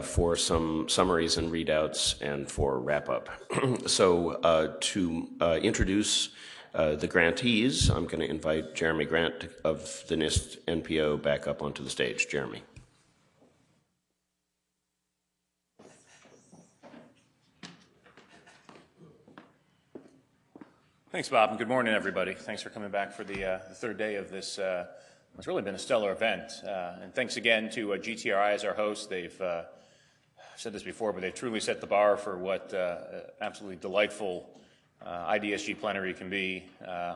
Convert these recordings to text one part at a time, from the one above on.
for some summaries and readouts and for wrap-up. So to introduce the grantees, I'm going to invite Jeremy Grant of the NIST NPO back up onto the stage. Jeremy. Thanks, Bob, and good morning, everybody. Thanks for coming back for the third day of this. It's really been a stellar event. And thanks again to GTRI as our host. They've I've said this before, but they've truly set the bar for what absolutely delightful IDESG Plenary can be.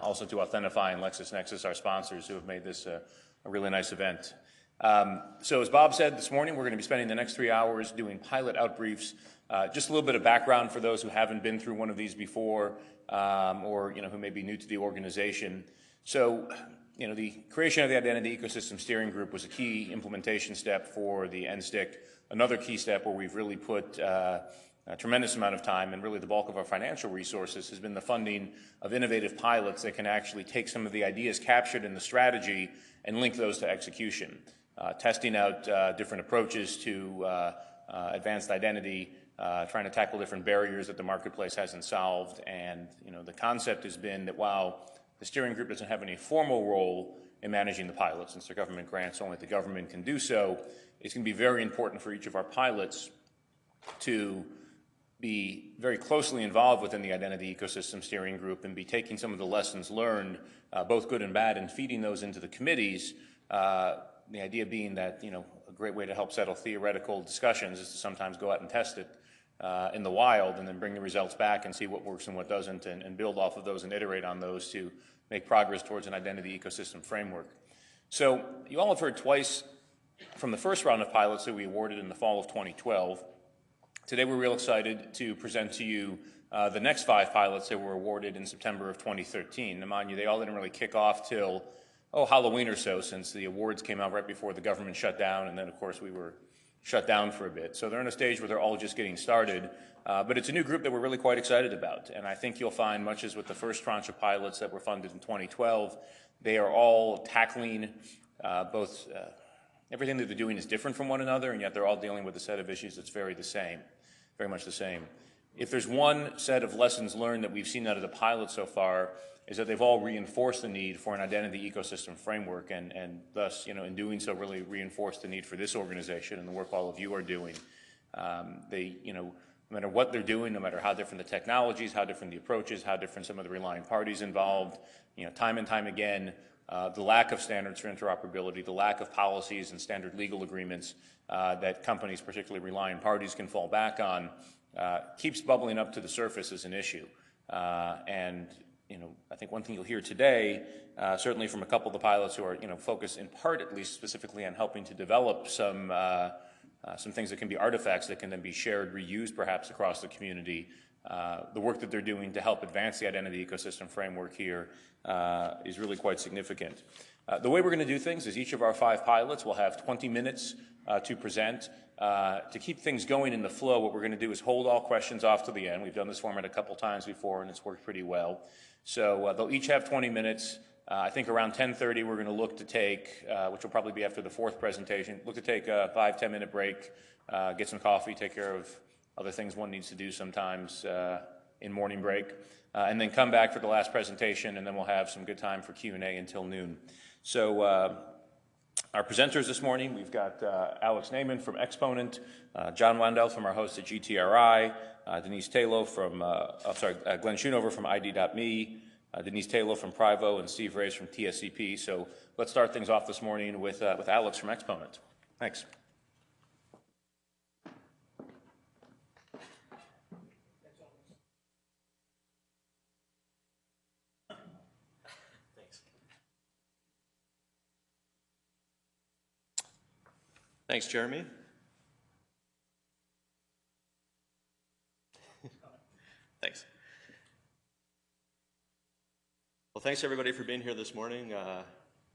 Also to Authentify and LexisNexis, our sponsors, who have made this a really nice event. So as Bob said, this morning we're going to be spending the next 3 hours doing pilot outbriefs. Just a little bit of background for those who haven't been through one of these before, or who may be new to the organization. So, the creation of the Identity Ecosystem Steering Group was a key implementation step for the NSTIC. Another key step where we've really put a tremendous amount of time, and really the bulk of our financial resources, has been the funding of innovative pilots that can actually take some of the ideas captured in the strategy and link those to execution. Testing out different approaches to advanced identity, trying to tackle different barriers that the marketplace hasn't solved. And the concept has been that while the steering group doesn't have any formal role in managing the pilots, since they're government grants, only the government can do so, it's going to be very important for each of our pilots to be very closely involved within the Identity Ecosystem Steering Group and be taking some of the lessons learned, both good and bad, and feeding those into the committees. The idea being that, a great way to help settle theoretical discussions is to sometimes go out and test it in the wild and then bring the results back and see what works and what doesn't, and build off of those and iterate on those to make progress towards an identity ecosystem framework. So you all have heard twice from the first round of pilots that we awarded in the fall of 2012. Today we're real excited to present to you the next 5 pilots that were awarded in September of 2013. Now mind you, they all didn't really kick off till Halloween or so, since the awards came out right before the government shut down, and then of course we were shut down for a bit. So they're in a stage where they're all just getting started, but it's a new group that we're really quite excited about. And I think you'll find, much as with the first tranche of pilots that were funded in 2012, they are all tackling both, everything that they're doing is different from one another, and yet they're all dealing with a set of issues that's very much the same. If there's one set of lessons learned that we've seen out of the pilots so far, is that they've all reinforced the need for an identity ecosystem framework, and thus, in doing so, really reinforced the need for this organization and the work all of you are doing. No matter what they're doing, no matter how different the technologies, how different the approaches, how different some of the relying parties involved, time and time again, the lack of standards for interoperability, the lack of policies and standard legal agreements that companies, particularly relying parties, can fall back on, keeps bubbling up to the surface as an issue. I think one thing you'll hear today, certainly from a couple of the pilots who are, focused in part, at least specifically, on helping to develop some things that can be artifacts that can then be shared, reused perhaps across the community. The work that they're doing to help advance the identity ecosystem framework here is really quite significant. The way we're going to do things is each of our 5 pilots will have 20 minutes to present. To keep things going in the flow, what we're going to do is hold all questions off to the end. We've done this format a couple times before, and it's worked pretty well. So they'll each have 20 minutes. I think around 10:30 we're going to look to take, which will probably be after the 4th presentation, look to take a 5-10 minute break, get some coffee, take care of other things one needs to do sometimes in morning break, and then come back for the last presentation, and then we'll have some good time for Q&A until noon. So our presenters this morning, we've got Alex Naiman from Exponent, John Wandel from our host at GTRI, Denise Taylor from, Glenn Schoonover from ID.me, Denise Taylor from Privo, and Steve Reyes from TSCP. So let's start things off this morning with Alex from Exponent. Thanks. Thanks, Jeremy. Thanks. Well, thanks everybody for being here this morning. It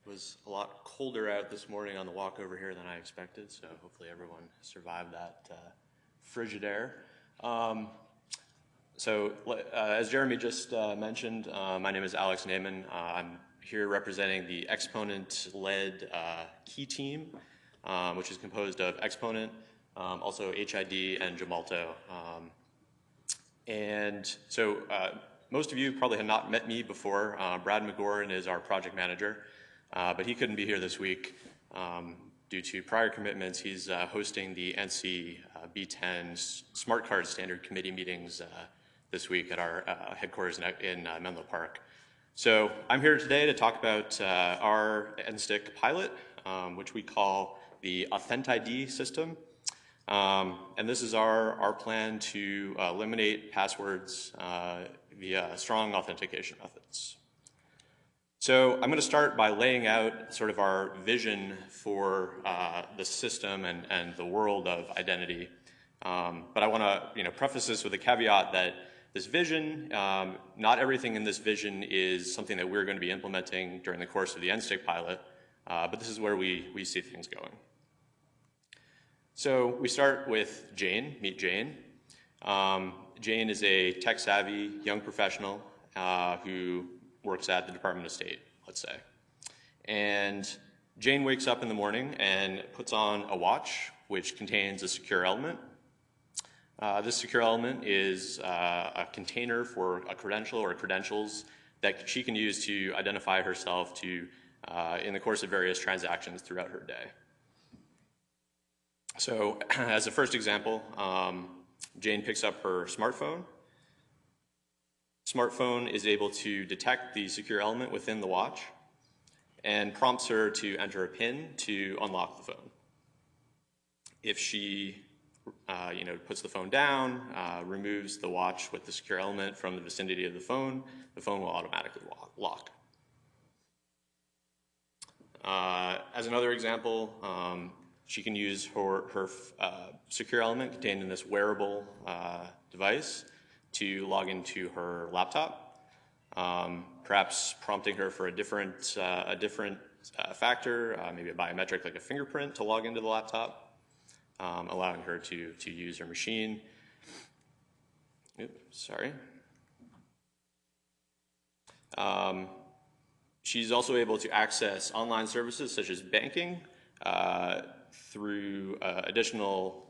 was a lot colder out this morning on the walk over here than I expected, so hopefully everyone survived that frigid air. As Jeremy just mentioned, my name is Alex Naiman. I'm here representing the Exponent-led key team, which is composed of Exponent, also HID and Gemalto. And so most of you probably have not met me before. Brad McGoran is our project manager, but he couldn't be here this week due to prior commitments. He's hosting the NC B10 Smart Card Standard Committee meetings this week at our headquarters in Menlo Park. So I'm here today to talk about our NSTIC pilot, which we call the AuthentID system. And this is our plan to eliminate passwords via strong authentication methods. So I'm going to start by laying out sort of our vision for the system and the world of identity. But I want to preface this with a caveat that this vision, not everything in this vision is something that we're going to be implementing during the course of the NSTIC pilot, but this is where we see things going. So we start with Jane, meet Jane. Jane is a tech-savvy young professional who works at the Department of State, let's say. And Jane wakes up in the morning and puts on a watch which contains a secure element. This secure element is a container for a credential or credentials that she can use to identify herself to in the course of various transactions throughout her day. So as a first example, Jane picks up her smartphone. Smartphone is able to detect the secure element within the watch and prompts her to enter a PIN to unlock the phone. If she puts the phone down, removes the watch with the secure element from the vicinity of the phone will automatically lock. As another example, she can use her secure element contained in this wearable device to log into her laptop, perhaps prompting her for a different factor, maybe a biometric like a fingerprint to log into the laptop, allowing her to use her machine. She's also able to access online services such as banking through additional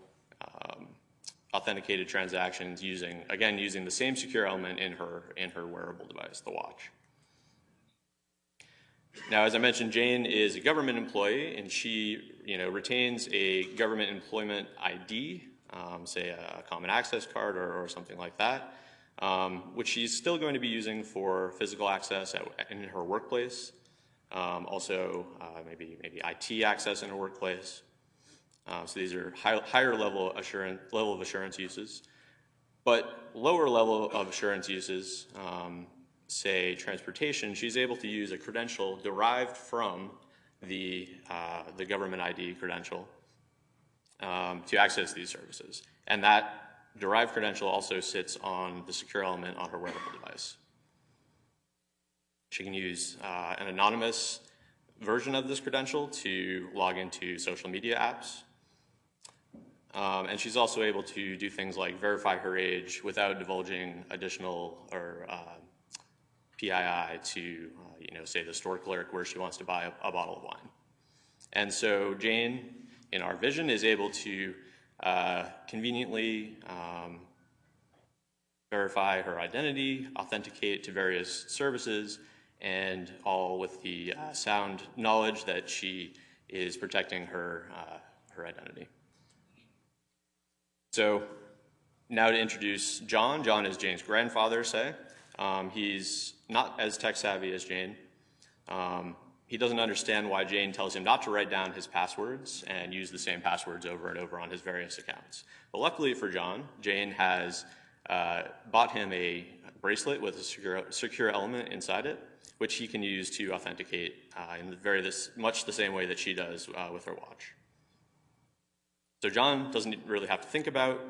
authenticated transactions using the same secure element in her wearable device, the watch. Now, as I mentioned, Jane is a government employee, and she retains a government employment ID, say a common access card or something like that, which she's still going to be using for physical access in her workplace. Also, maybe IT access in her workplace. So these are higher level of assurance uses, but lower level of assurance uses, say transportation, she's able to use a credential derived from the government ID credential to access these services, and that derived credential also sits on the secure element on her wearable device. She can use an anonymous version of this credential to log into social media apps. And she's also able to do things like verify her age without divulging additional or PII to, say the store clerk where she wants to buy a bottle of wine. And so Jane, in our vision, is able to conveniently verify her identity, authenticate to various services, and all with the sound knowledge that she is protecting her identity. So now to introduce John. John is Jane's grandfather, say. He's not as tech savvy as Jane. He doesn't understand why Jane tells him not to write down his passwords and use the same passwords over and over on his various accounts. But luckily for John, Jane has bought him a bracelet with a secure element inside it, which he can use to authenticate in much the same way that she does with her watch. So John doesn't really have to think about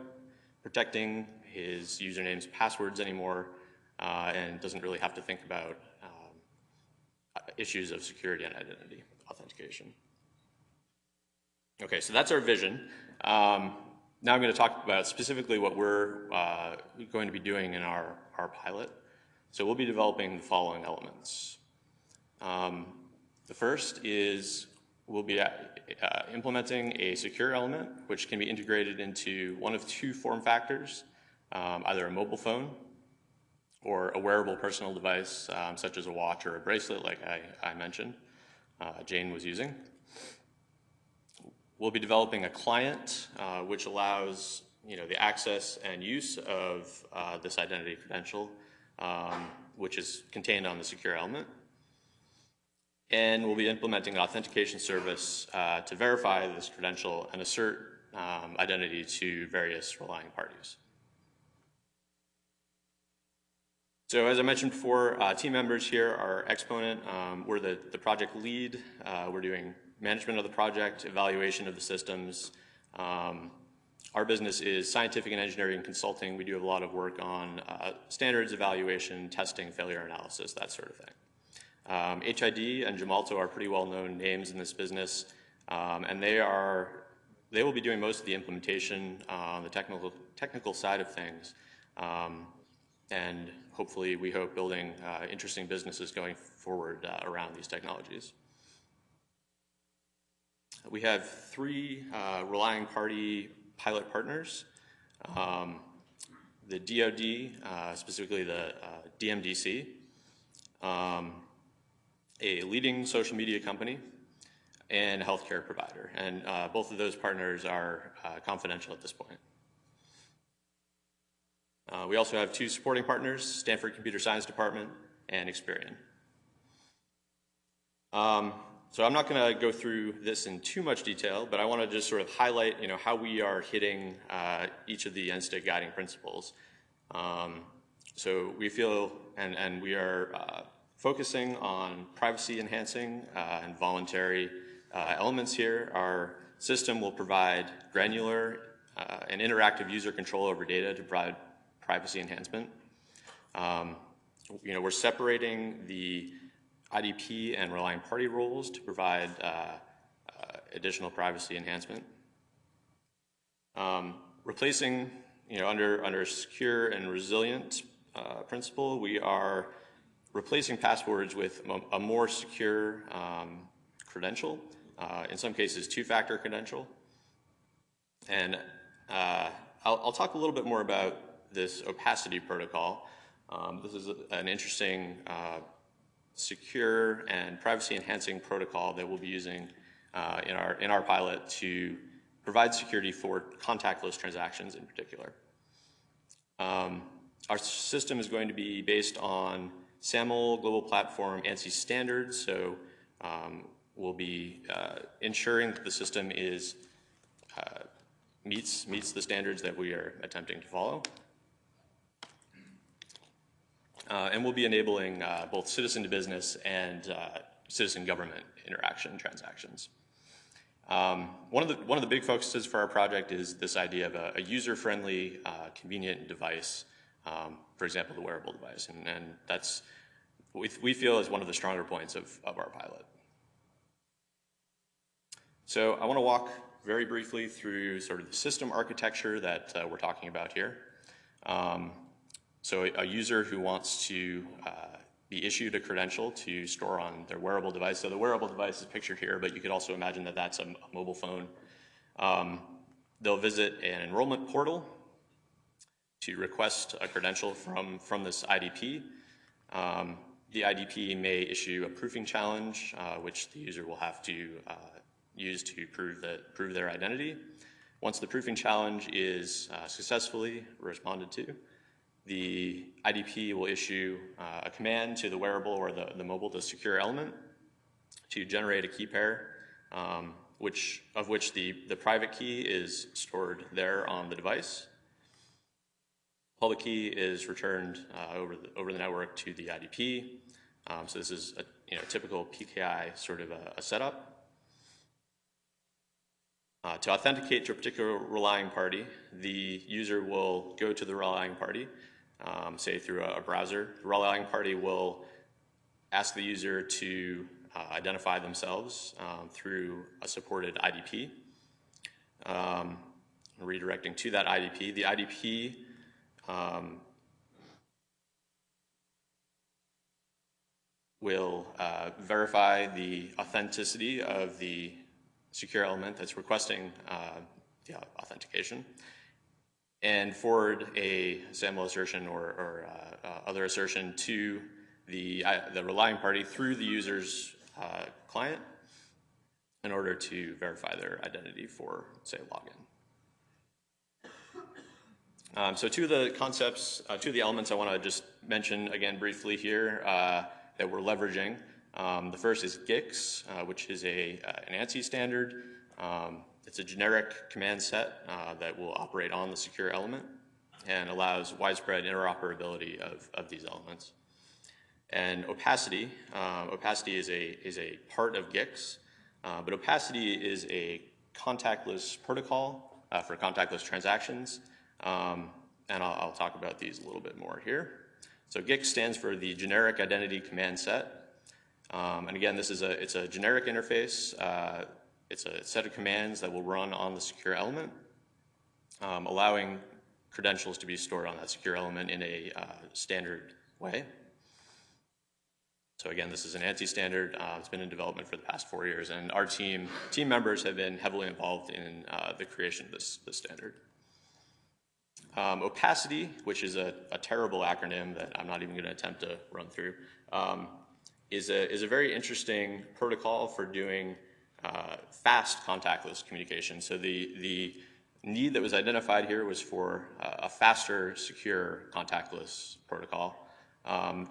protecting his username's passwords anymore, and doesn't really have to think about issues of security and identity authentication. Okay, so that's our vision. Now I'm going to talk about specifically what we're going to be doing in our pilot. So we'll be developing the following elements. The first is we'll be implementing a secure element, which can be integrated into one of two form factors, either a mobile phone or a wearable personal device, such as a watch or a bracelet, like I mentioned, Jane was using. We'll be developing a client, which allows the access and use of this identity credential, which is contained on the secure element. And we'll be implementing an authentication service to verify this credential and assert identity to various relying parties. So as I mentioned before, team members here are Exponent. We're the project lead. We're doing management of the project, evaluation of the systems. Our business is scientific and engineering consulting. We do have a lot of work on standards evaluation, testing, failure analysis, that sort of thing. HID and Gemalto are pretty well-known names in this business, and they will be doing most of the implementation on the technical side of things, and hopefully, we hope, building interesting businesses going forward around these technologies. We have three relying party pilot partners. The DoD, specifically the DMDC, a leading social media company, and a healthcare provider. And both of those partners are confidential at this point. We also have two supporting partners, Stanford Computer Science Department and Experian. So I'm not going to go through this in too much detail, but I want to just sort of highlight, how we are hitting each of the NSTIC guiding principles. So we feel, and we are focusing on privacy enhancing and voluntary elements here. Our system will provide granular and interactive user control over data to provide privacy enhancement. We're separating the IDP and relying party roles to provide additional privacy enhancement. Replacing, under secure and resilient principle, we are replacing passwords with a more secure credential, in some cases two-factor credential. And I'll talk a little bit more about this opacity protocol. This is an interesting secure and privacy enhancing protocol that we'll be using in our pilot to provide security for contactless transactions in particular. Our system is going to be based on SAML Global Platform ANSI standards, so we'll be ensuring that the system meets the standards that we are attempting to follow. And we'll be enabling both citizen to business and citizen government interaction transactions. One of the big focuses for our project is this idea of a user-friendly, convenient device, for example, the wearable device, and that's we feel is one of the stronger points of our pilot. So I want to walk very briefly through sort of the system architecture that we're talking about here. So a user who wants to be issued a credential to store on their wearable device. So the wearable device is pictured here, but you could also imagine that that's a mobile phone. They'll visit an enrollment portal to request a credential from this IDP. The IDP may issue a proofing challenge, which the user will have to use to prove their identity. Once the proofing challenge is successfully responded to, the IDP will issue a command to the wearable or the mobile to secure element to generate a key pair, of which the private key is stored there on the device. Public key is returned over the network to the IDP. So this is a typical PKI sort of a setup. To authenticate to a particular relying party, the user will go to the relying party, say through a browser. The relying party will ask the user to identify themselves through a supported IDP, redirecting to that IDP. The IDP will verify the authenticity of the secure element that's requesting the authentication, and forward a SAML assertion or other assertion to the relying party through the user's client in order to verify their identity for, say, login. So two of the concepts, two of the elements I want to just mention again briefly here that we're leveraging. The first is GICS, which is an ANSI standard. It's a generic command set that will operate on the secure element and allows widespread interoperability of these elements. And opacity, opacity is a part of GICS, but opacity is a contactless protocol for contactless transactions. And I'll talk about these a little bit more here. So GICS stands for the Generic Identity Command Set. And again, it's a generic interface. It's a set of commands that will run on the secure element, allowing credentials to be stored on that secure element in a standard way. So again, this is an ANSI standard. It's been in development for the past 4 years, and our team members have been heavily involved in the creation of this standard. Opacity, which is a terrible acronym that I'm not even going to attempt to run through, is a very interesting protocol for doing fast contactless communication. So the need that was identified here was for a faster, secure contactless protocol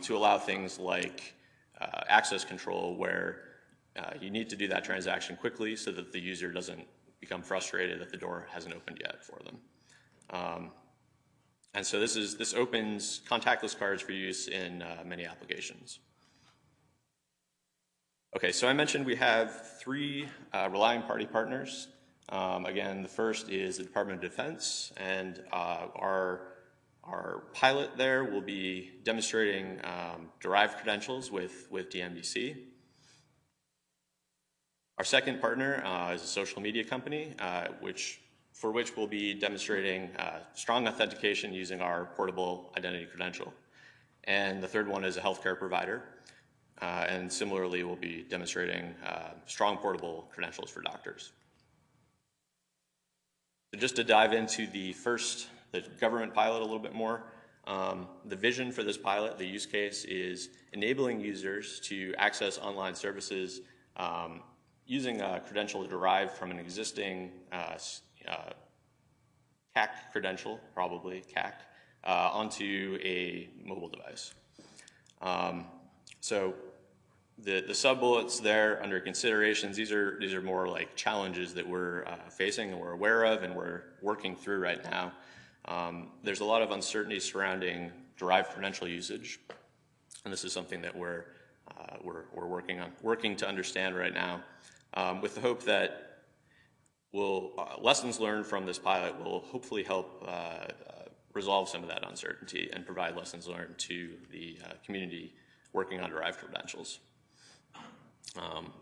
to allow things like access control, where you need to do that transaction quickly so that the user doesn't become frustrated that the door hasn't opened yet for them. And so this opens contactless cards for use in many applications. Okay, so I mentioned we have 3 relying party partners. Again, the first is the Department of Defense, and our pilot there will be demonstrating derived credentials with DMDC. Our second partner is a social media company, for which we'll be demonstrating strong authentication using our portable identity credential. And the third one is a healthcare provider, and similarly we'll be demonstrating strong portable credentials for doctors. So just to dive into the government pilot a little bit more, the vision for this pilot, the use case, is enabling users to access online services using a credential derived from an existing CAC credential, probably CAC, onto a mobile device. So the sub-bullets there under considerations, these are more like challenges that we're facing and we're aware of and we're working through right now. There's a lot of uncertainty surrounding derived credential usage, and this is something that we're working to understand right now, with the hope that lessons learned from this pilot will hopefully help resolve some of that uncertainty and provide lessons learned to the community working on derived credentials.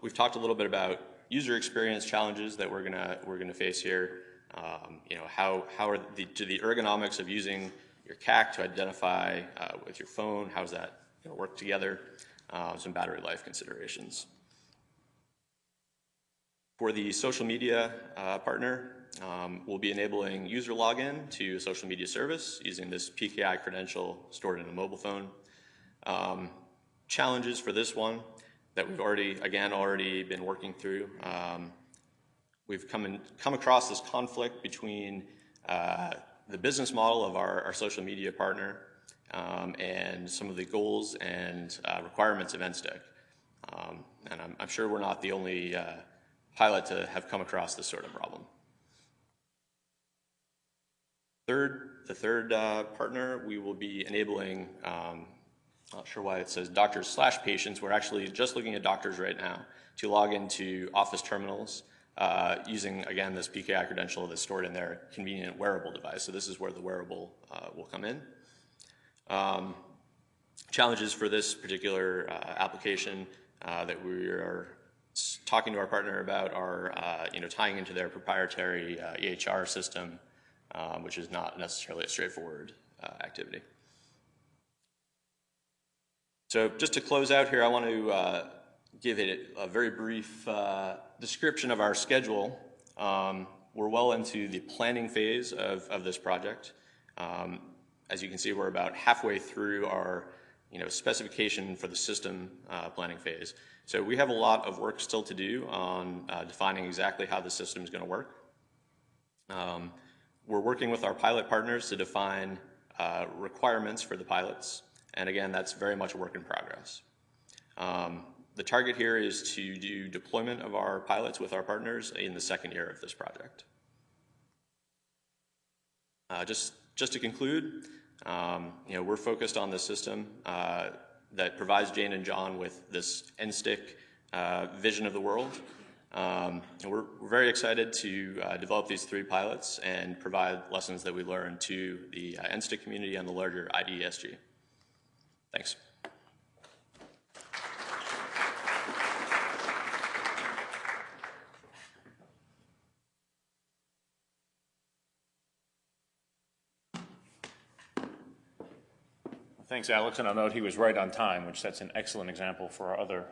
We've talked a little bit about user experience challenges that we're gonna face here. How are the ergonomics of using your CAC to identify with your phone? How does that work together? Some battery life considerations. For the social media partner, we'll be enabling user login to a social media service using this PKI credential stored in a mobile phone. Challenges for this one that we've already been working through. We've come across this conflict between the business model of our social media partner and some of the goals and requirements of NSTEC. And I'm sure we're not the only pilot to have come across this sort of problem. The third partner, we will be enabling, not sure why it says doctors/patients. We're actually just looking at doctors right now to log into office terminals using, again, this PKI credential that's stored in their convenient wearable device. So this is where the wearable will come in. Challenges for this particular application that we are talking to our partner about are tying into their proprietary EHR system, which is not necessarily a straightforward activity. So just to close out here, I want to give it a very brief description of our schedule. We're well into the planning phase of this project. As you can see, we're about halfway through our specification for the system planning phase. So we have a lot of work still to do on defining exactly how the system is going to work. We're working with our pilot partners to define requirements for the pilots. And again, that's very much a work in progress. The target here is to do deployment of our pilots with our partners in the second year of this project. Just to conclude, we're focused on this system that provides Jane and John with this NSTIC vision of the world. We're very excited to develop these 3 pilots and provide lessons that we learn to the NSTIC community and the larger IDESG. Thanks. Thanks, Alex, and I'll note he was right on time, which sets an excellent example for our other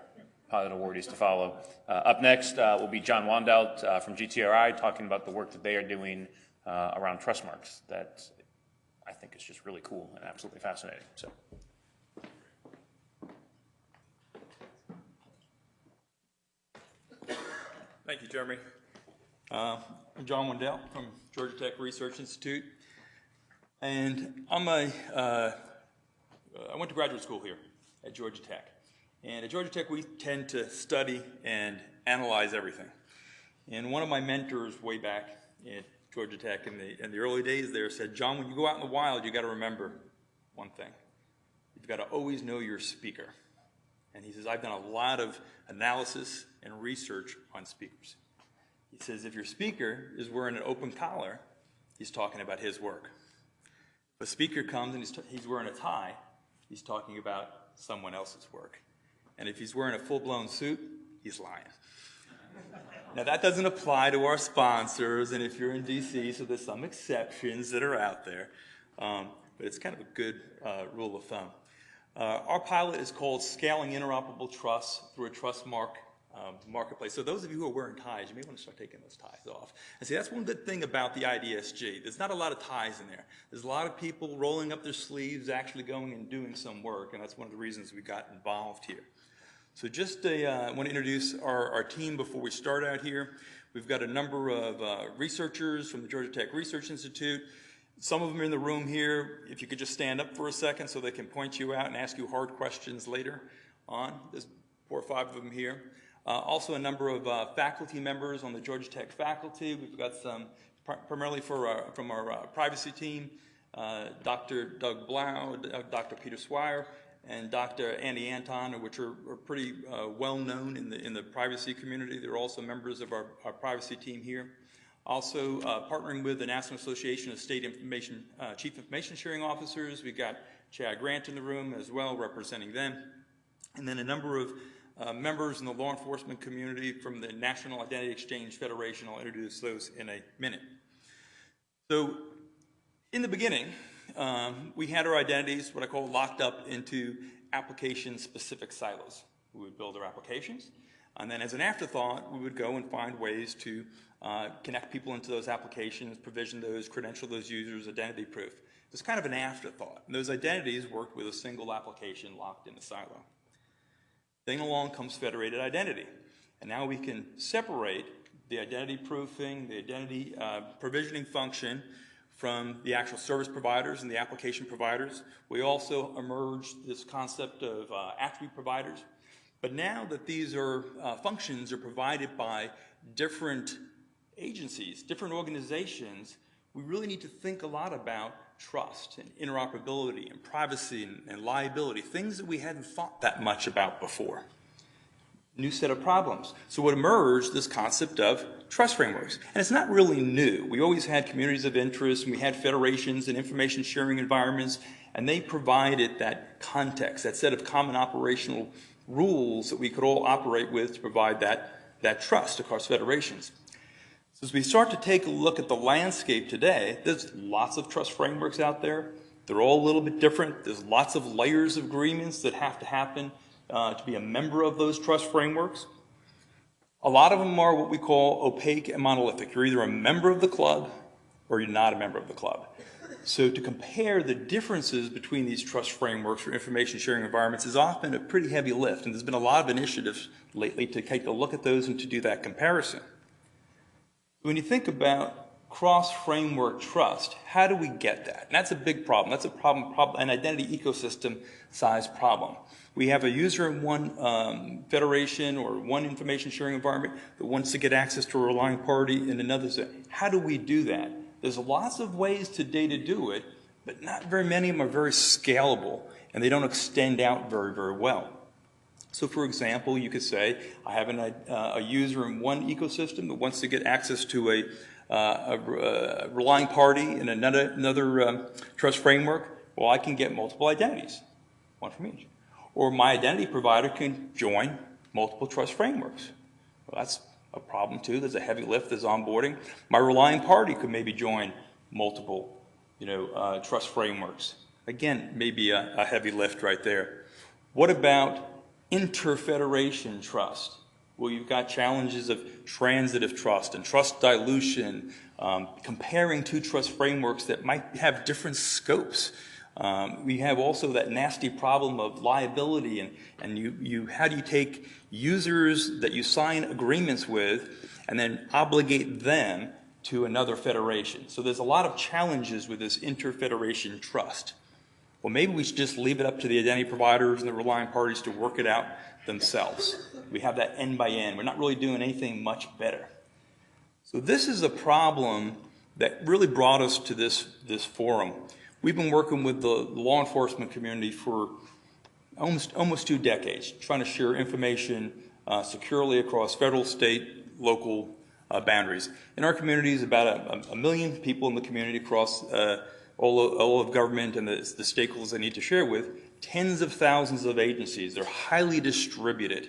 pilot awardees to follow. Up next will be John Wandout from GTRI talking about the work that they are doing around trust marks that I think is just really cool and absolutely fascinating. So. Thank you, Jeremy. I'm John Wandout from Georgia Tech Research Institute, and I went to graduate school here at Georgia Tech. And at Georgia Tech, we tend to study and analyze everything. And one of my mentors way back at Georgia Tech in the early days there said, John, when you go out in the wild, you got to remember one thing. You've got to always know your speaker. And he says, I've done a lot of analysis and research on speakers. He says, if your speaker is wearing an open collar, he's talking about his work. If a speaker comes and he's wearing a tie, he's talking about someone else's work. And if he's wearing a full-blown suit, he's lying. Now, that doesn't apply to our sponsors, and if you're in D.C., so there's some exceptions that are out there. But it's kind of a good rule of thumb. Our pilot is called Scaling Interoperable Trust through a Trust Mark Marketplace. So those of you who are wearing ties, you may want to start taking those ties off. And see, that's one good thing about the IDESG. There's not a lot of ties in there. There's a lot of people rolling up their sleeves, actually going and doing some work, and that's one of the reasons we got involved here. So just I want to introduce our team before we start out here. We've got a number of researchers from the Georgia Tech Research Institute. Some of them are in the room here. If you could just stand up for a second so they can point you out and ask you hard questions later on. There's 4 or 5 of them here. Also a number of faculty members on the Georgia Tech faculty. We've got some primarily from our privacy team, Dr. Doug Blau, Dr. Peter Swire, and Dr. Andy Anton, which are pretty well known in the privacy community. They're also members of our privacy team here. Also partnering with the National Association of State Information Chief Information Sharing Officers. We've got Chad Grant in the room as well, representing them. And then a number of members in the law enforcement community from the National Identity Exchange Federation. I'll introduce those in a minute. So in the beginning, we had our identities, what I call locked up into application-specific silos. We would build our applications, and then as an afterthought, we would go and find ways to connect people into those applications, provision those, credential those users, identity proof. It was kind of an afterthought. And those identities worked with a single application locked in a silo. Then along comes federated identity. And now we can separate the identity proofing, the identity provisioning function from the actual service providers and the application providers. We also emerged this concept of attribute providers. But now that these are functions are provided by different agencies, different organizations, we really need to think a lot about trust and interoperability and privacy and liability, things that we hadn't thought that much about before. New set of problems. So what emerged, this concept of trust frameworks. And it's not really new. We always had communities of interest, and we had federations and information sharing environments, and they provided that context, that set of common operational rules that we could all operate with to provide that trust across federations. So as we start to take a look at the landscape today, there's lots of trust frameworks out there. They're all a little bit different. There's lots of layers of agreements that have to happen to be a member of those trust frameworks. A lot of them are what we call opaque and monolithic. You're either a member of the club or you're not a member of the club. So to compare the differences between these trust frameworks or information sharing environments is often a pretty heavy lift, and there's been a lot of initiatives lately to take a look at those and to do that comparison. When you think about cross-framework trust, how do we get that? And that's a big problem. That's a problem, an identity ecosystem size problem. We have a user in one federation or one information sharing environment that wants to get access to a relying party in another. How do we do that? There's lots of ways today to do it, but not very many of them are very scalable, and they don't extend out very, very well. So for example, you could say, I have a user in one ecosystem that wants to get access to a relying party in another trust framework. Well, I can get multiple identities, one from each. Or my identity provider can join multiple trust frameworks. Well, that's a problem too. There's a heavy lift, there's onboarding. My relying party could maybe join multiple trust frameworks. Again, maybe a heavy lift right there. What about interfederation trust? Well, you've got challenges of transitive trust and trust dilution, comparing two trust frameworks that might have different scopes. We have also that nasty problem of liability, and how do you take users that you sign agreements with and then obligate them to another federation? So there's a lot of challenges with this interfederation trust. Well, maybe we should just leave it up to the identity providers and the relying parties to work it out themselves. We have that end by end. We're not really doing anything much better. So this is a problem that really brought us to this forum. We've been working with the law enforcement community for almost 2 decades, trying to share information securely across federal, state, local boundaries. In our communities, about a million people in the community across all of government and the stakeholders they need to share with, tens of thousands of agencies. They're highly distributed.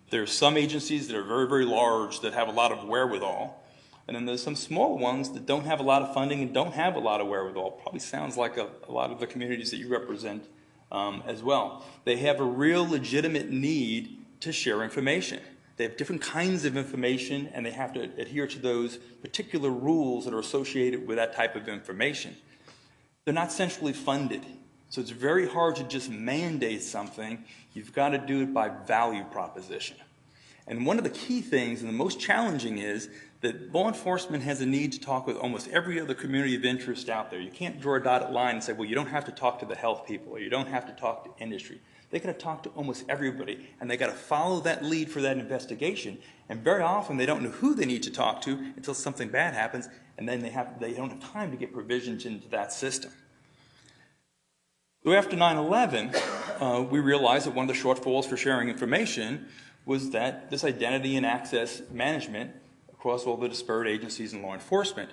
There's some agencies that are very, very large that have a lot of wherewithal. And then there's some small ones that don't have a lot of funding and don't have a lot of wherewithal. Probably sounds like a lot of the communities that you represent as well. They have a real legitimate need to share information. They have different kinds of information, and they have to adhere to those particular rules that are associated with that type of information. They're not centrally funded, so it's very hard to just mandate something. You've got to do it by value proposition. And one of the key things, and the most challenging, is that law enforcement has a need to talk with almost every other community of interest out there. You can't draw a dotted line and say, well, you don't have to talk to the health people, or you don't have to talk to industry. They got to talk to almost everybody, and they got to follow that lead for that investigation. And very often they don't know who they need to talk to until something bad happens, and then they don't have time to get provisions into that system. So after 9/11, we realized that one of the shortfalls for sharing information was that this identity and access management across all the disparate agencies in law enforcement.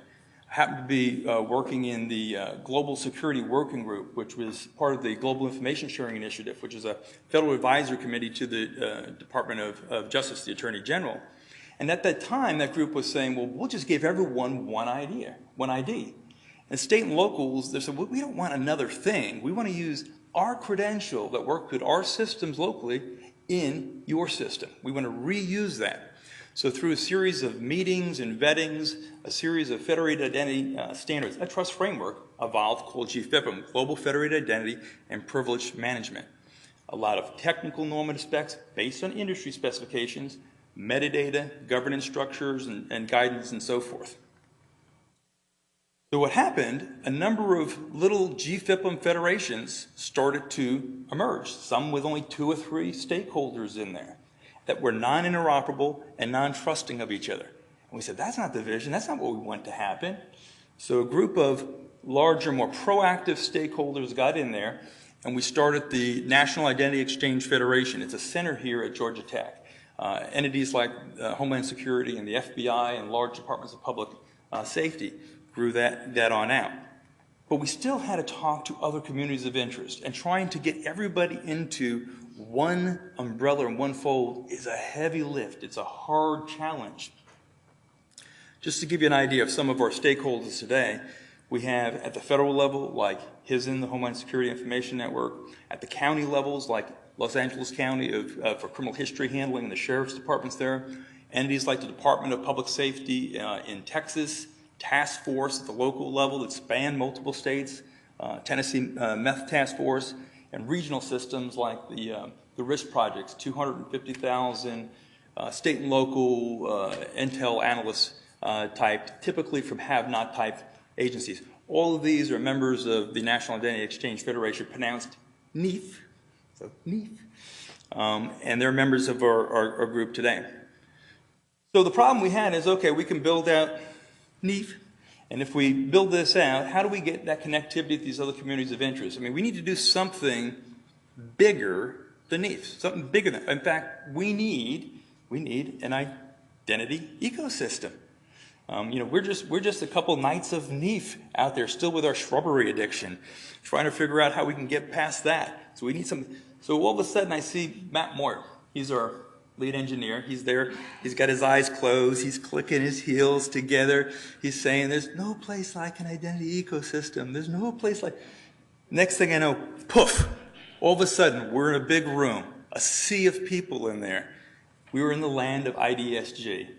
I happened to be working in the Global Security Working Group, which was part of the Global Information Sharing Initiative, which is a federal advisory committee to the Department of Justice, the Attorney General. And at that time, that group was saying, well, we'll just give everyone one ID. And state and locals, they said, well, we don't want another thing. We want to use our credential that worked with our systems locally in your system. We want to reuse that. So through a series of meetings and vettings, a series of federated identity standards, a trust framework evolved called GFIPM, Global Federated Identity and Privilege Management. A lot of technical normative specs based on industry specifications, metadata, governance structures, and guidance, and so forth. So what happened, a number of little GFIPM federations started to emerge, some with only 2 or 3 stakeholders in there, that were non-interoperable and non-trusting of each other. And we said, that's not the vision, that's not what we want to happen. So a group of larger, more proactive stakeholders got in there, and we started the National Identity Exchange Federation. It's a center here at Georgia Tech. Entities like Homeland Security and the FBI and large departments of public safety grew that on out. But we still had to talk to other communities of interest, and trying to get everybody into one umbrella and one fold is a heavy lift. It's a hard challenge. Just to give you an idea of some of our stakeholders today, We have at the federal level, like HISN, the Homeland Security Information Network, at the county levels, like Los Angeles County for criminal history handling and the sheriff's departments there, entities like the Department of Public Safety in Texas, task force at the local level that span multiple states, Tennessee Meth Task Force, and regional systems like the RISK projects, 250,000 state and local intel analysts type, typically from have-not type agencies. All of these are members of the National Identity Exchange Federation, pronounced NIEF, so NIEF, and they're members of our group today. So the problem we had is, okay, we can build out NIEF, and if we build this out, how do we get that connectivity to these other communities of interest? I mean, we need to do something bigger than NIEF, something bigger than, in fact, we need an identity ecosystem. You know, we're just a couple nights of NIEF out there still with our shrubbery addiction, trying to figure out how we can get past that. So we need something. So all of a sudden I see Matt Moyer. He's our lead engineer. He's there. He's got his eyes closed. He's clicking his heels together. He's saying, there's no place like an identity ecosystem. There's no place like... Next thing I know, poof, all of a sudden we're in a big room, a sea of people in there. We were in the land of IDESG.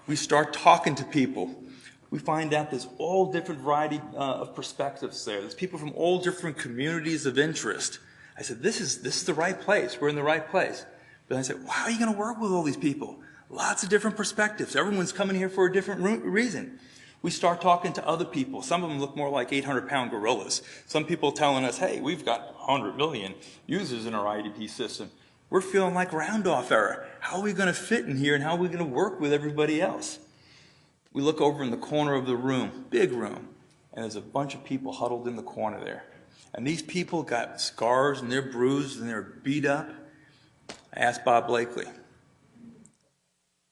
We start talking to people. We find out there's all different variety of perspectives there. There's people from all different communities of interest. I said, this is the right place. We're in the right place. But I said, well, how are you going to work with all these people? Lots of different perspectives. Everyone's coming here for a different reason. We start talking to other people. Some of them look more like 800-pound gorillas. Some people telling us, hey, we've got 100 million users in our IDP system. We're feeling like round-off era. How are we going to fit in here and how are we going to work with everybody else? We look over in the corner of the room, big room, and there's a bunch of people huddled in the corner there. And these people got scars and they're bruised and they're beat up. I asked Bob Blakely,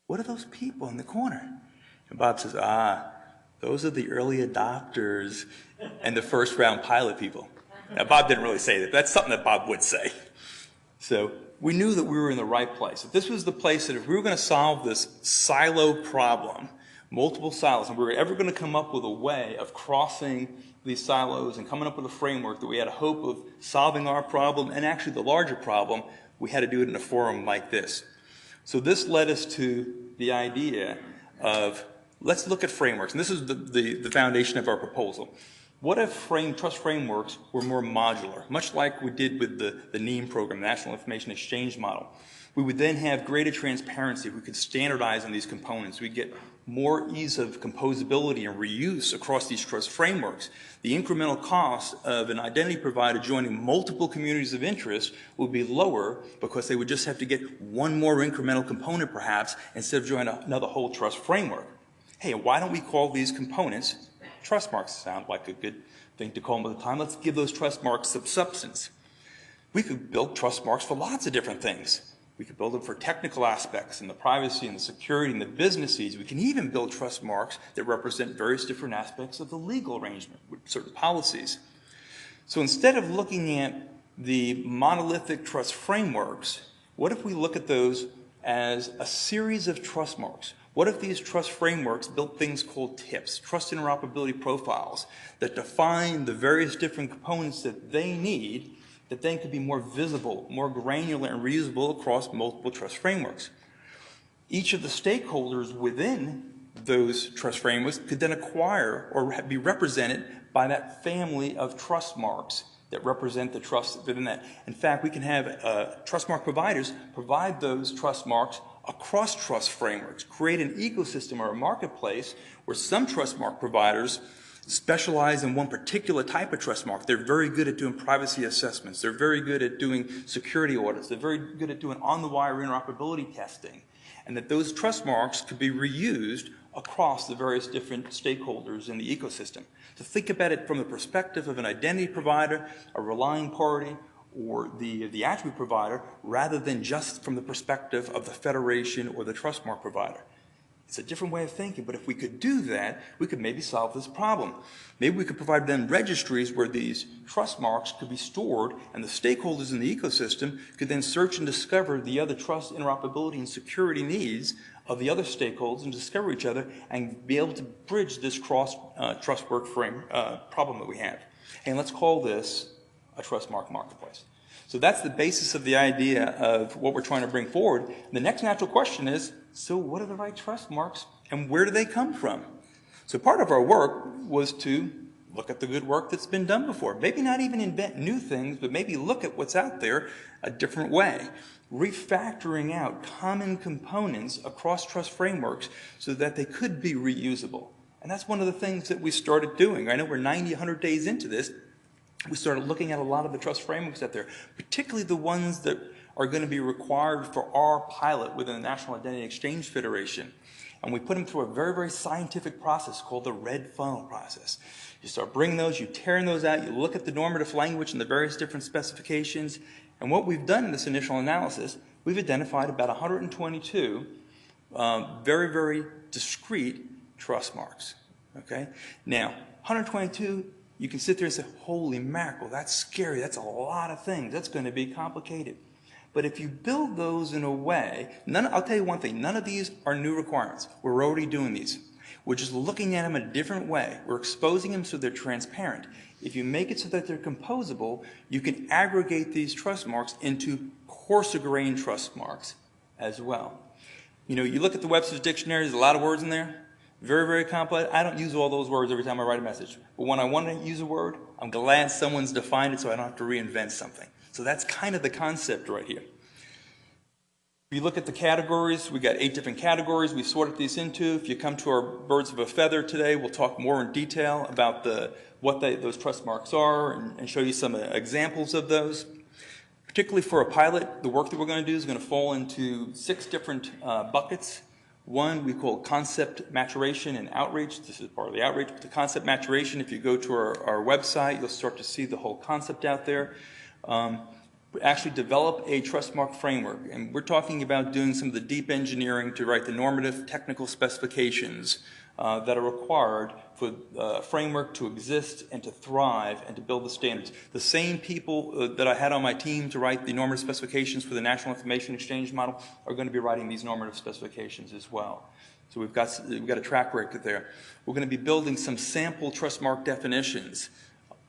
what are those people in the corner? And Bob says, those are the early adopters and the first round pilot people. Now Bob didn't really say that. That's something that Bob would say. So we knew that we were in the right place. If this was the place that if we were going to solve this silo problem, multiple silos, and we were ever going to come up with a way of crossing these silos and coming up with a framework that we had a hope of solving our problem and actually the larger problem, we had to do it in a forum like this. So this led us to the idea of let's look at frameworks. And this is the foundation of our proposal. What if trust frameworks were more modular, much like we did with the NEAM program, National Information Exchange Model? We would then have greater transparency. We could standardize on these components. We'd get more ease of composability and reuse across these trust frameworks. The incremental cost of an identity provider joining multiple communities of interest would be lower because they would just have to get one more incremental component perhaps instead of joining another whole trust framework. Hey, why don't we call these components trust marks? Sound like a good thing to call them at the time. Let's give those trust marks some substance. We could build trust marks for lots of different things. We could build them for technical aspects and the privacy and the security and the business needs. We can even build trust marks that represent various different aspects of the legal arrangement with certain policies. So instead of looking at the monolithic trust frameworks, what if we look at those as a series of trust marks? What if these trust frameworks built things called TIPs, trust interoperability profiles, that define the various different components that they need that then could be more visible, more granular and reusable across multiple trust frameworks. Each of the stakeholders within those trust frameworks could then acquire or be represented by that family of trust marks that represent the trust within that. In fact, we can have trust mark providers provide those trust marks across trust frameworks, create an ecosystem or a marketplace where some trust mark providers specialize in one particular type of trust mark. They're very good at doing privacy assessments. They're very good at doing security audits. They're very good at doing on-the-wire interoperability testing. And that those trust marks could be reused across the various different stakeholders in the ecosystem. To think about it from the perspective of an identity provider, a relying party, or the attribute provider, rather than just from the perspective of the federation or the trust mark provider. It's a different way of thinking, but if we could do that, we could maybe solve this problem. Maybe we could provide then registries where these trust marks could be stored and the stakeholders in the ecosystem could then search and discover the other trust interoperability and security needs of the other stakeholders and discover each other and be able to bridge this cross trust work frame problem that we have. And let's call this a trust mark marketplace. So that's the basis of the idea of what we're trying to bring forward. The next natural question is, so what are the right trust marks and where do they come from? So part of our work was to look at the good work that's been done before. Maybe not even invent new things, but maybe look at what's out there a different way. Refactoring out common components across trust frameworks so that they could be reusable. And that's one of the things that we started doing. I know we're 90, 100 days into this. We started looking at a lot of the trust frameworks out there, particularly the ones that are going to be required for our pilot within the National Identity Exchange Federation. And we put them through a very, very scientific process called the red funnel process. You start bringing those, you tearing those out, you look at the normative language and the various different specifications. And what we've done in this initial analysis, we've identified about 122 very, very discrete trust marks. Okay? Now, 122, you can sit there and say, holy mackerel, that's scary, that's a lot of things, that's going to be complicated. But if you build those in a way, I'll tell you one thing, none of these are new requirements. We're already doing these. We're just looking at them in a different way. We're exposing them so they're transparent. If you make it so that they're composable, you can aggregate these trust marks into coarser-grained trust marks as well. You know, you look at the Webster's Dictionary, there's a lot of words in there. Very, very complex. I don't use all those words every time I write a message. But when I want to use a word, I'm glad someone's defined it so I don't have to reinvent something. So that's kind of the concept right here. If you look at the categories, we got 8 different categories we sorted these into. If you come to our birds of a feather today, we'll talk more in detail about what those trust marks are and show you some examples of those. Particularly for a pilot, the work that we're going to do is going to fall into 6 different buckets. One we call concept maturation and outreach. This is part of the outreach. But the concept maturation, if you go to our website, you'll start to see the whole concept out there. Actually develop a trust mark framework. And we're talking about doing some of the deep engineering to write the normative technical specifications that are required for a framework to exist and to thrive and to build the standards. The same people that I had on my team to write the normative specifications for the National Information Exchange model are going to be writing these normative specifications as well. So we've got a track record there. We're going to be building some sample trust mark definitions,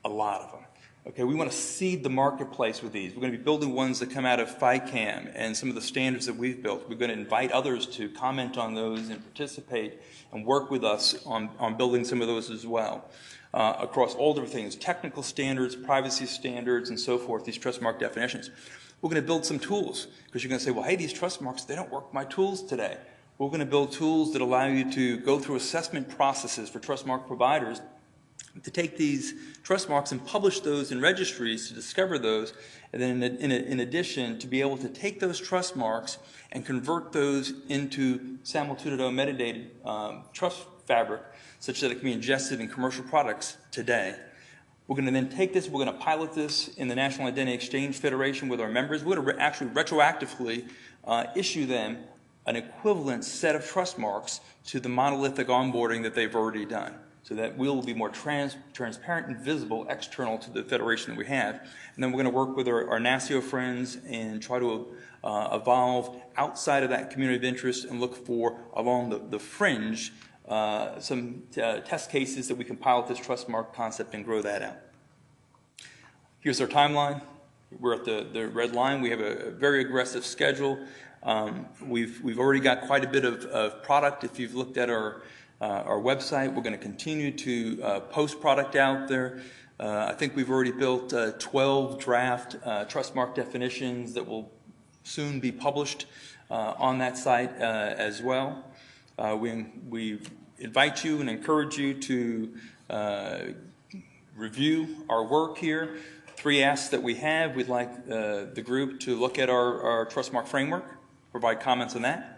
a lot of them. Okay, we want to seed the marketplace with these. We're going to be building ones that come out of FICAM and some of the standards that we've built. We're going to invite others to comment on those and participate and work with us on building some of those as well. Across all different things, technical standards, privacy standards, and so forth, these trust mark definitions. We're going to build some tools because you're going to say, well, hey, these trust marks, they don't work with my tools today. We're going to build tools that allow you to go through assessment processes for trust mark providers to take these trust marks and publish those in registries to discover those, and then in addition to be able to take those trust marks and convert those into SAML 2.0 metadata trust fabric such that it can be ingested in commercial products today. We're going to then take this, we're going to pilot this in the National Identity Exchange Federation with our members. We're going to actually retroactively issue them an equivalent set of trust marks to the monolithic onboarding that they've already done, so that we'll be more transparent and visible external to the federation that we have. And then we're going to work with our NASIO friends and try to evolve outside of that community of interest and look for, along the fringe, some test cases that we can pilot this trust mark concept and grow that out. Here's our timeline. We're at the red line. We have a very aggressive schedule. We've already got quite a bit of product. If you've looked at our website, we're going to continue to post product out there. I think we've already built 12 draft trust mark definitions that will soon be published on that site as well. We invite you and encourage you to review our work here. 3 asks that we have. We'd like the group to look at our trust mark framework, provide comments on that.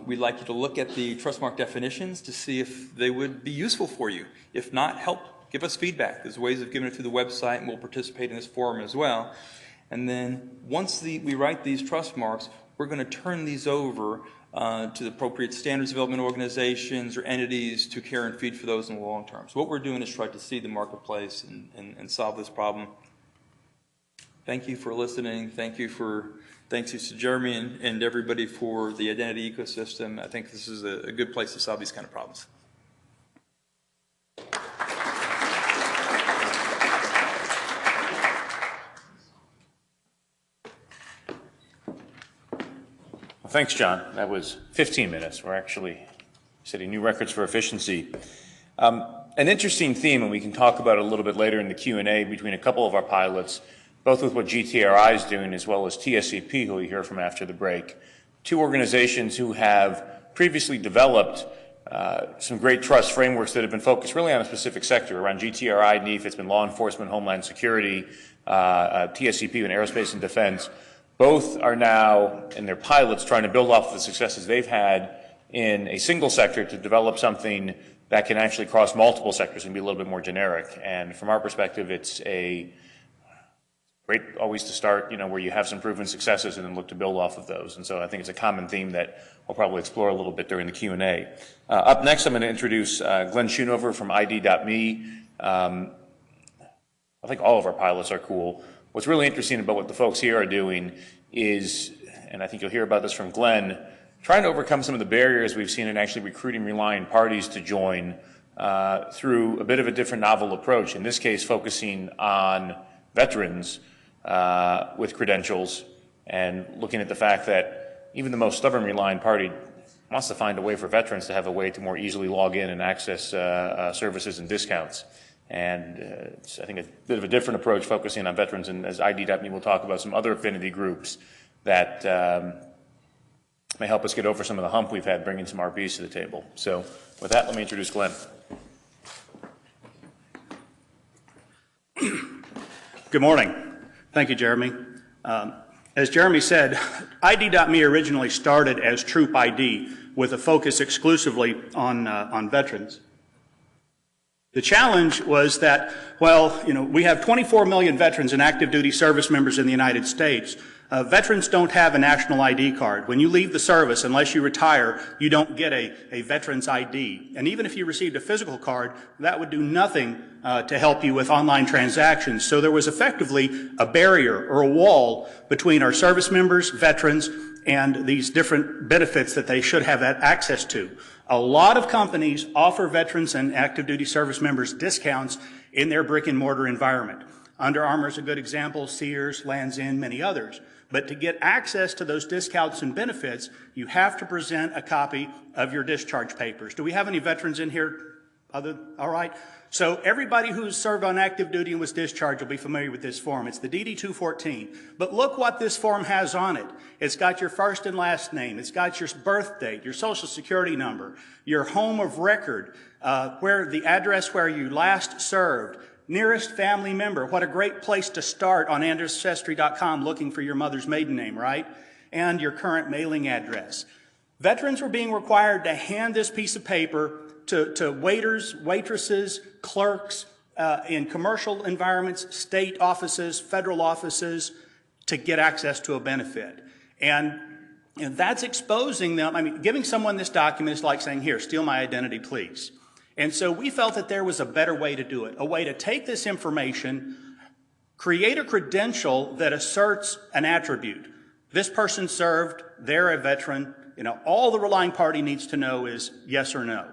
We'd like you to look at the trust mark definitions to see if they would be useful for you. If not, give us feedback. There's ways of giving it through the website, and we'll participate in this forum as well. And then once we write these trust marks, we're going to turn these over to the appropriate standards development organizations or entities to care and feed for those in the long term. So what we're doing is try to seed the marketplace and solve this problem. Thank you for listening. Thanks to Jeremy and everybody for the identity ecosystem. I think this is a good place to solve these kind of problems. Well, thanks, John. That was 15 minutes. We're actually setting new records for efficiency. An interesting theme, and we can talk about it a little bit later in the Q&A between a couple of our pilots, both with what GTRI is doing as well as TSCP, who we hear from after the break. Two organizations who have previously developed some great trust frameworks that have been focused really on a specific sector. Around GTRI, NEAF, it's been law enforcement, homeland security, TSCP, and aerospace and defense. Both are now, in their pilots, trying to build off of the successes they've had in a single sector to develop something that can actually cross multiple sectors and be a little bit more generic. And from our perspective, it's a great always to start, where you have some proven successes and then look to build off of those. And so I think it's a common theme that we'll probably explore a little bit during the Q&A. Up next, I'm going to introduce Glenn Schoonover from ID.me. I think all of our pilots are cool. What's really interesting about what the folks here are doing is, and I think you'll hear about this from Glenn, trying to overcome some of the barriers we've seen in actually recruiting reliant parties to join through a bit of a different novel approach, in this case focusing on veterans with credentials and looking at the fact that even the most stubborn reliant party wants to find a way for veterans to have a way to more easily log in and access services and discounts. And it's, I think, a bit of a different approach focusing on veterans, and as ID.me will talk about some other affinity groups that may help us get over some of the hump we've had bringing some RPs to the table. So with that, let me introduce Glenn. Good morning. Thank you, Jeremy. As Jeremy said, ID.me originally started as Troop ID with a focus exclusively on veterans. The challenge was that, we have 24 million veterans and active duty service members in the United States. Veterans don't have a national ID card. When you leave the service, unless you retire, you don't get a veteran's ID. And even if you received a physical card, that would do nothing to help you with online transactions. So there was effectively a barrier or a wall between our service members, veterans, and these different benefits that they should have access to. A lot of companies offer veterans and active duty service members discounts in their brick and mortar environment. Under Armour is a good example, Sears, Lands' End, many others. But to get access to those discounts and benefits, you have to present a copy of your discharge papers. Do we have any veterans in here? All right. So everybody who's served on active duty and was discharged will be familiar with this form. It's the DD-214. But look what this form has on it. It's got your first and last name. It's got your birth date, your social security number, your home of record, where the address where you last served, nearest family member. What a great place to start on Ancestry.com looking for your mother's maiden name, right? And your current mailing address. Veterans were being required to hand this piece of paper to waiters, waitresses, clerks in commercial environments, state offices, federal offices to get access to a benefit. And that's exposing them. Giving someone this document is like saying, here, steal my identity, please. And so we felt that there was a better way to do it, a way to take this information, create a credential that asserts an attribute. This person served, they're a veteran. All the relying party needs to know is yes or no.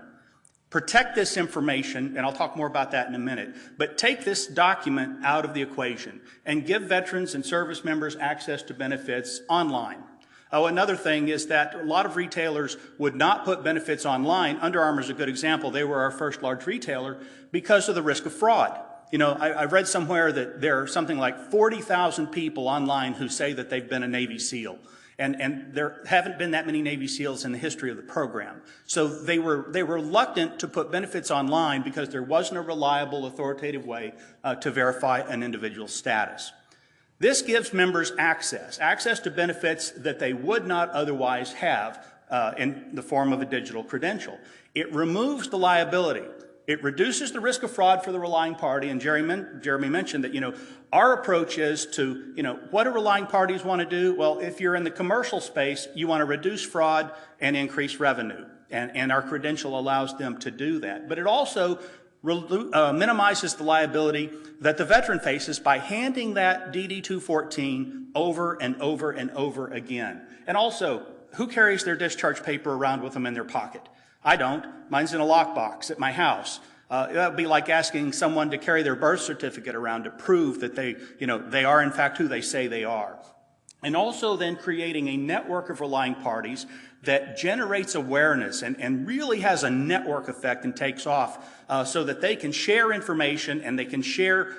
Protect this information, and I'll talk more about that in a minute, but take this document out of the equation and give veterans and service members access to benefits online. Oh, another thing is that a lot of retailers would not put benefits online. Under Armour is a good example. They were our first large retailer because of the risk of fraud. I read somewhere that there are something like 40,000 people online who say that they've been a Navy SEAL. And there haven't been that many Navy SEALs in the history of the program. So they were reluctant to put benefits online because there wasn't a reliable, authoritative way to verify an individual's status. This gives members access to benefits that they would not otherwise have in the form of a digital credential. It removes the liability. It reduces the risk of fraud for the relying party, and Jeremy mentioned that, our approach is to, what do relying parties want to do? Well, if you're in the commercial space, you want to reduce fraud and increase revenue, and our credential allows them to do that. But it also minimizes the liability that the veteran faces by handing that DD-214 over and over and over again. And also, who carries their discharge paper around with them in their pocket? I don't. Mine's in a lockbox at my house. That would be like asking someone to carry their birth certificate around to prove that they are in fact who they say they are. And also then creating a network of relying parties that generates awareness and really has a network effect and takes off so that they can share information and they can share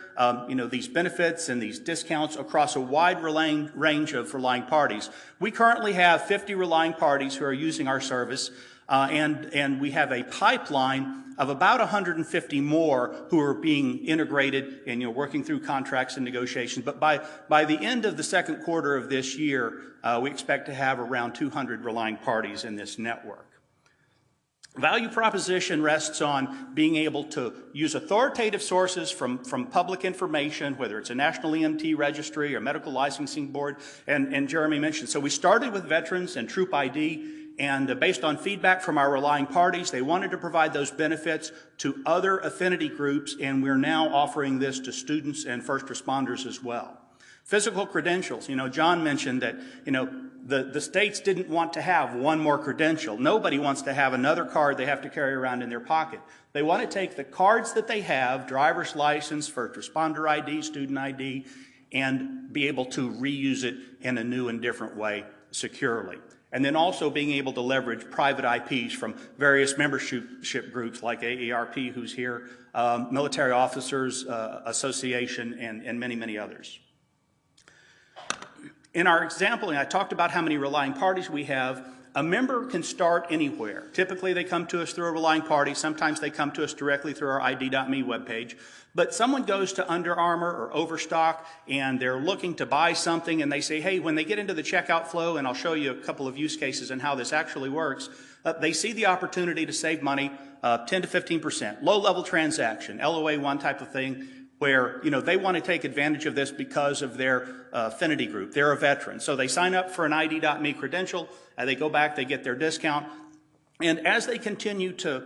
these benefits and these discounts across a wide range of relying parties. We currently have 50 relying parties who are using our service and we have a pipeline of about 150 more who are being integrated and working through contracts and negotiations. But by the end of the second quarter of this year, we expect to have around 200 relying parties in this network. Value proposition rests on being able to use authoritative sources from public information, whether it's a national EMT registry or medical licensing board, and Jeremy mentioned. So we started with veterans and Troop ID. And based on feedback from our relying parties, they wanted to provide those benefits to other affinity groups, and we're now offering this to students and first responders as well. Physical credentials. John mentioned that, the states didn't want to have one more credential. Nobody wants to have another card they have to carry around in their pocket. They want to take the cards that they have, driver's license, first responder ID, student ID, and be able to reuse it in a new and different way securely. And then also being able to leverage private IPs from various membership groups like AARP, who's here, Military Officers Association, and many, many others. In our example, and I talked about how many relying parties we have, a member can start anywhere. Typically, they come to us through a relying party. Sometimes they come to us directly through our ID.me webpage. But someone goes to Under Armour or Overstock, and they're looking to buy something, and they say, hey, when they get into the checkout flow, and I'll show you a couple of use cases and how this actually works, they see the opportunity to save money, 10 to 15%. Low-level transaction, LOA 1 type of thing, where they want to take advantage of this because of their affinity group. They're a veteran. So they sign up for an ID.me credential, they go back, they get their discount. And as they continue to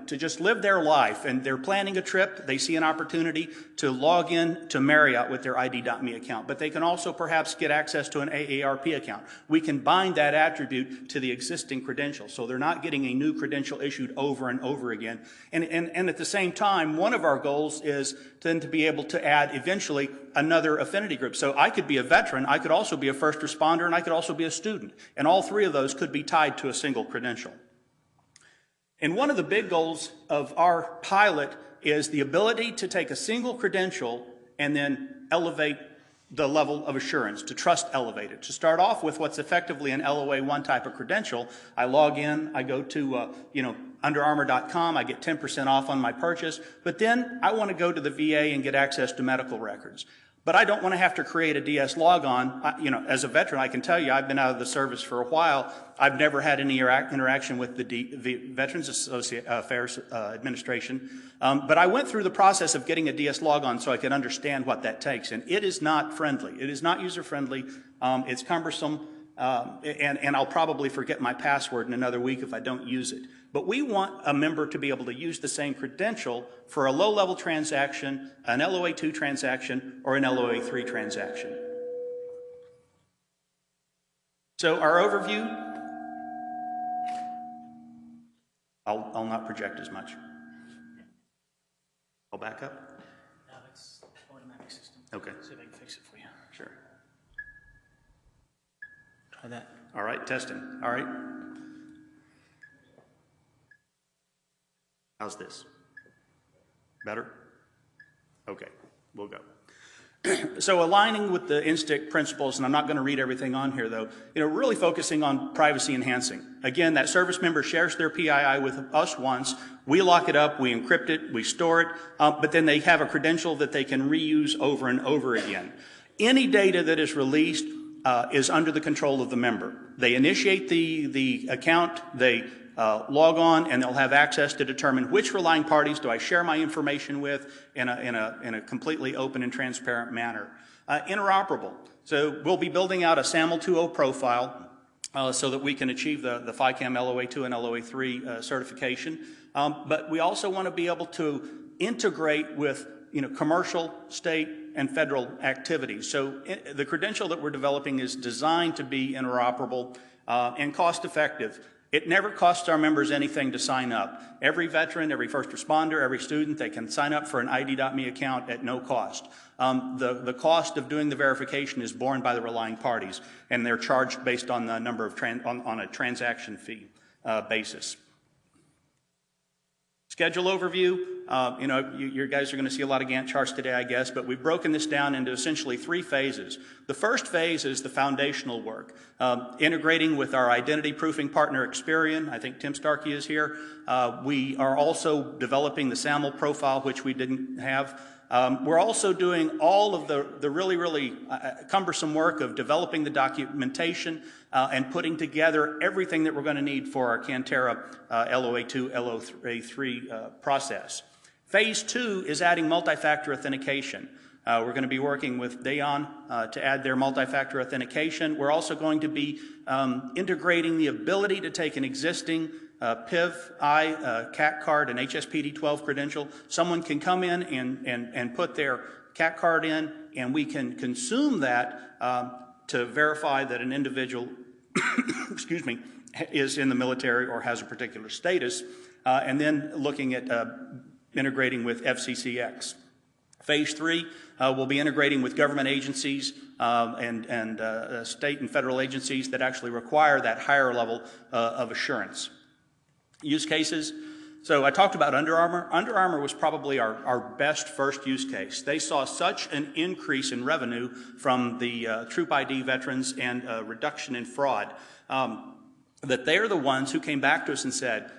just live their life and they're planning a trip, they see an opportunity to log in to Marriott with their ID.me account. But they can also perhaps get access to an AARP account. We can bind that attribute to the existing credential, so they're not getting a new credential issued over and over again. And at the same time, one of our goals is then to be able to add eventually another affinity group. So I could be a veteran, I could also be a first responder, and I could also be a student. And all three of those could be tied to a single credential. And one of the big goals of our pilot is the ability to take a single credential and then elevate the level of assurance, to trust elevate it. To start off with what's effectively an LOA 1 type of credential, I log in, I go to underarmour.com, I get 10% off on my purchase, but then I want to go to the VA and get access to medical records. But I don't want to have to create a DS logon. As a veteran, I can tell you I've been out of the service for a while. I've never had any interaction with the Veterans Affairs Administration. But I went through the process of getting a DS logon so I could understand what that takes. And it is not friendly. It is not user-friendly. It's cumbersome. And I'll probably forget my password in another week if I don't use it. But we want a member to be able to use the same credential for a low-level transaction, an LOA 2 transaction, or an LOA 3 transaction. So our overview, I'll not project as much. I'll back up? No, it's automatic system. Okay. See if I can fix it for you. Sure. Try that. All right, testing. All right. How's this? Better? Okay, we'll go. So aligning with the INSTIC principles, and I'm not going to read everything on here though, really focusing on privacy enhancing. Again, that service member shares their PII with us once, we lock it up, we encrypt it, we store it, but then they have a credential that they can reuse over and over again. Any data that is released is under the control of the member. They initiate the account, they log on, and they'll have access to determine which relying parties do I share my information with in a completely open and transparent manner. Interoperable. So we'll be building out a SAML 2.0 profile so that we can achieve the FICAM LOA 2 and LOA 3 certification. But we also want to be able to integrate with commercial, state, and federal activities. So the credential that we're developing is designed to be interoperable and cost-effective. It never costs our members anything to sign up. Every veteran, every first responder, every student, they can sign up for an ID.me account at no cost. The cost of doing the verification is borne by the relying parties, and they're charged based on the number of on a transaction fee basis. Schedule overview, you guys are going to see a lot of Gantt charts today, I guess, but we've broken this down into essentially 3 phases. The first phase is the foundational work, integrating with our identity proofing partner Experian. I think Tim Starkey is here. We are also developing the SAML profile, which we didn't have. We're also doing all of the really cumbersome work of developing the documentation and putting together everything that we're going to need for our Cantera LOA2, LOA3 process. Phase 2 is adding multi-factor authentication. We're going to be working with Dayon to add their multi-factor authentication. We're also going to be integrating the ability to take an existing PIV-I, CAC card, and HSPD-12 credential. Someone can come in and put their CAC card in, and we can consume that to verify that an individual excuse me, is in the military or has a particular status, and then looking at integrating with FCCX. Phase 3 will be integrating with government agencies and state and federal agencies that actually require that higher level of assurance. Use cases. So I talked about Under Armour. Under Armour was probably our best first use case. They saw such an increase in revenue from the Troop ID veterans and reduction in fraud that they're the ones who came back to us and said,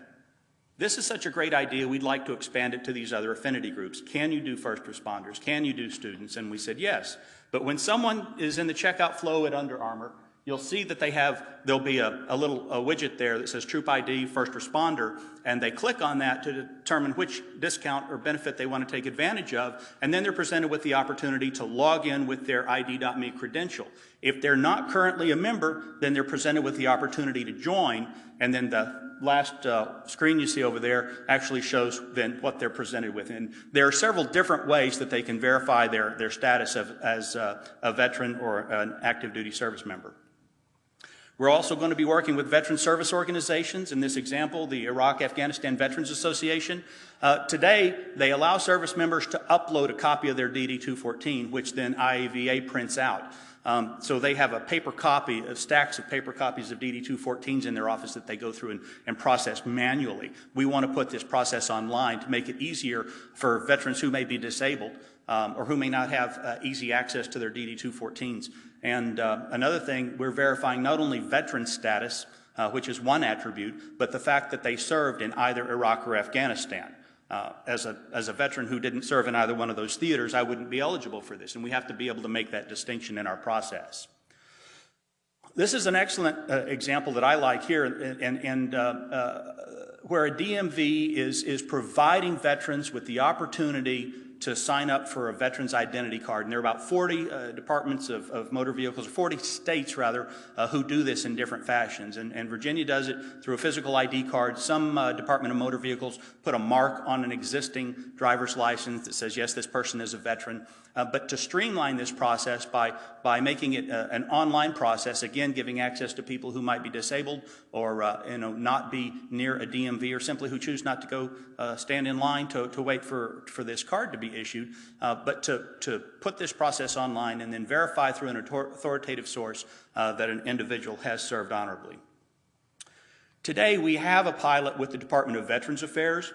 this is such a great idea, we'd like to expand it to these other affinity groups. Can you do first responders? Can you do students? And we said yes. But when someone is in the checkout flow at Under Armour, you'll see that there'll be a widget there that says Troop ID, First Responder, and they click on that to determine which discount or benefit they want to take advantage of, and then they're presented with the opportunity to log in with their ID.me credential. If they're not currently a member, then they're presented with the opportunity to join, and then the last screen you see over there actually shows then what they're presented with. And there are several different ways that they can verify their status as a veteran or an active duty service member. We're also going to be working with veteran service organizations. In this example, the Iraq-Afghanistan Veterans Association. Today, they allow service members to upload a copy of their DD-214, which then IAVA prints out. So they have a paper copy, stacks of paper copies of DD-214s in their office that they go through and process manually. We want to put this process online to make it easier for veterans who may be disabled or who may not have easy access to their DD-214s. And another thing, we're verifying not only veteran status, which is one attribute, but the fact that they served in either Iraq or Afghanistan. As a veteran who didn't serve in either one of those theaters, I wouldn't be eligible for this, and we have to be able to make that distinction in our process. This is an excellent example that I like here, and where a DMV is providing veterans with the opportunity to sign up for a veteran's identity card. And there are about 40 departments of motor vehicles, or 40 states rather, who do this in different fashions. And Virginia does it through a physical ID card. Some Department of Motor Vehicles put a mark on an existing driver's license that says, yes, this person is a veteran. But to streamline this process by making it an online process, again, giving access to people who might be disabled or not be near a DMV, or simply who choose not to go stand in line to wait for this card to be issued, but to put this process online and then verify through an authoritative source that an individual has served honorably. Today, we have a pilot with the Department of Veterans Affairs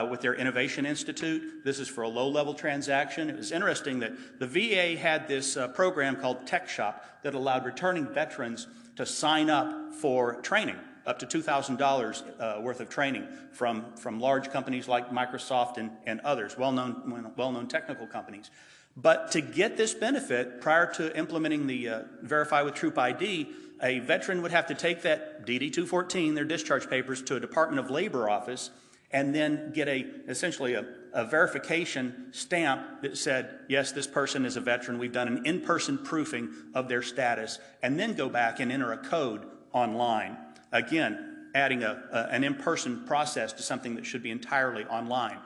with their Innovation Institute. This is for a low-level transaction. It was interesting that the VA had this program called Tech Shop that allowed returning veterans to sign up for training, up to $2,000 worth of training from large companies like Microsoft and others, well-known technical companies. But to get this benefit, prior to implementing the Verify with Troop ID, a veteran would have to take that DD-214, their discharge papers, to a Department of Labor office, and then get essentially a verification stamp that said, yes, this person is a veteran. We've done an in-person proofing of their status, and then go back and enter a code online. Again, adding an in-person process to something that should be entirely online.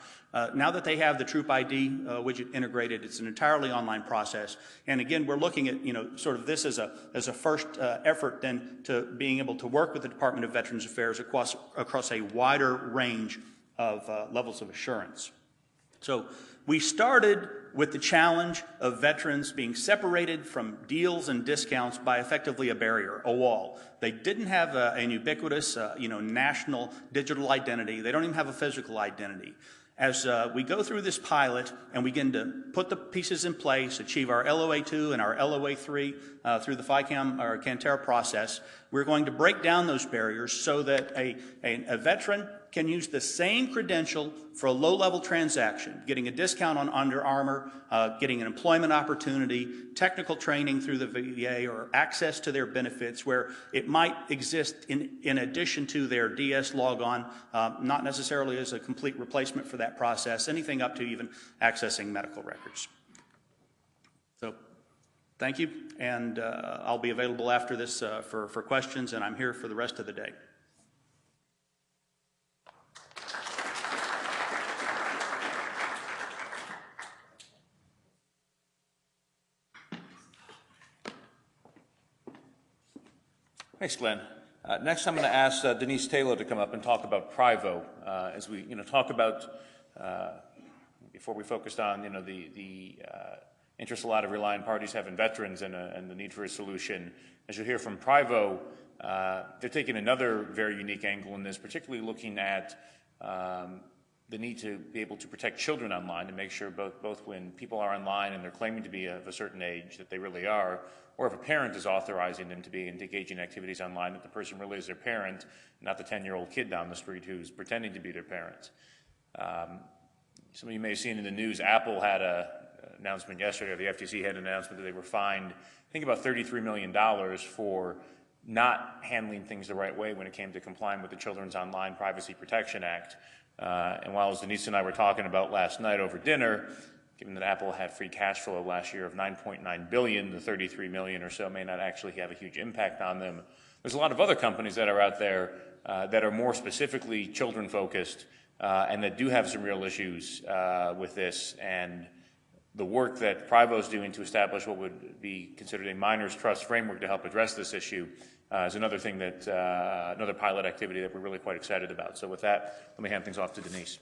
Now that they have the Troop ID widget integrated, it's an entirely online process. And again, we're looking at, sort of this as a first effort then to being able to work with the Department of Veterans Affairs across a wider range of levels of assurance. So we started with the challenge of veterans being separated from deals and discounts by effectively a barrier, a wall. They didn't have an ubiquitous, national digital identity. They don't even have a physical identity. As we go through this pilot and we begin to put the pieces in place, achieve our LOA2 and our LOA3 through the FICAM or Cantera process, we're going to break down those barriers so that a veteran can use the same credential for a low-level transaction, getting a discount on Under Armour, getting an employment opportunity, technical training through the VA, or access to their benefits where it might exist in addition to their DS logon, not necessarily as a complete replacement for that process, anything up to even accessing medical records. So thank you, and I'll be available after this for questions, and I'm here for the rest of the day. Thanks, Glenn. Next, I'm going to ask Denise Taylor to come up and talk about Privo as we, talk about before we focused on, the interest a lot of Reliant parties have in veterans and the need for a solution. As you'll hear from Privo, they're taking another very unique angle in this, particularly looking at the need to be able to protect children online, to make sure both when people are online and they're claiming to be of a certain age that they really are, or if a parent is authorizing them to be engaging in activities online, that the person really is their parent, not the 10-year-old kid down the street who's pretending to be their parent. Some of you may have seen in the news, Apple had an announcement yesterday, or the FTC had an announcement that they were fined, I think about $33 million for not handling things the right way when it came to complying with the Children's Online Privacy Protection Act. And while as Denise and I were talking about last night over dinner, given that Apple had free cash flow last year of $9.9 billion, the $33 million or so may not actually have a huge impact on them. There's a lot of other companies that are out there that are more specifically children-focused and that do have some real issues with this. And the work that Privo is doing to establish what would be considered a minors trust framework to help address this issue is another thing that, another pilot activity that we're really quite excited about. So with that, let me hand things off to Denise.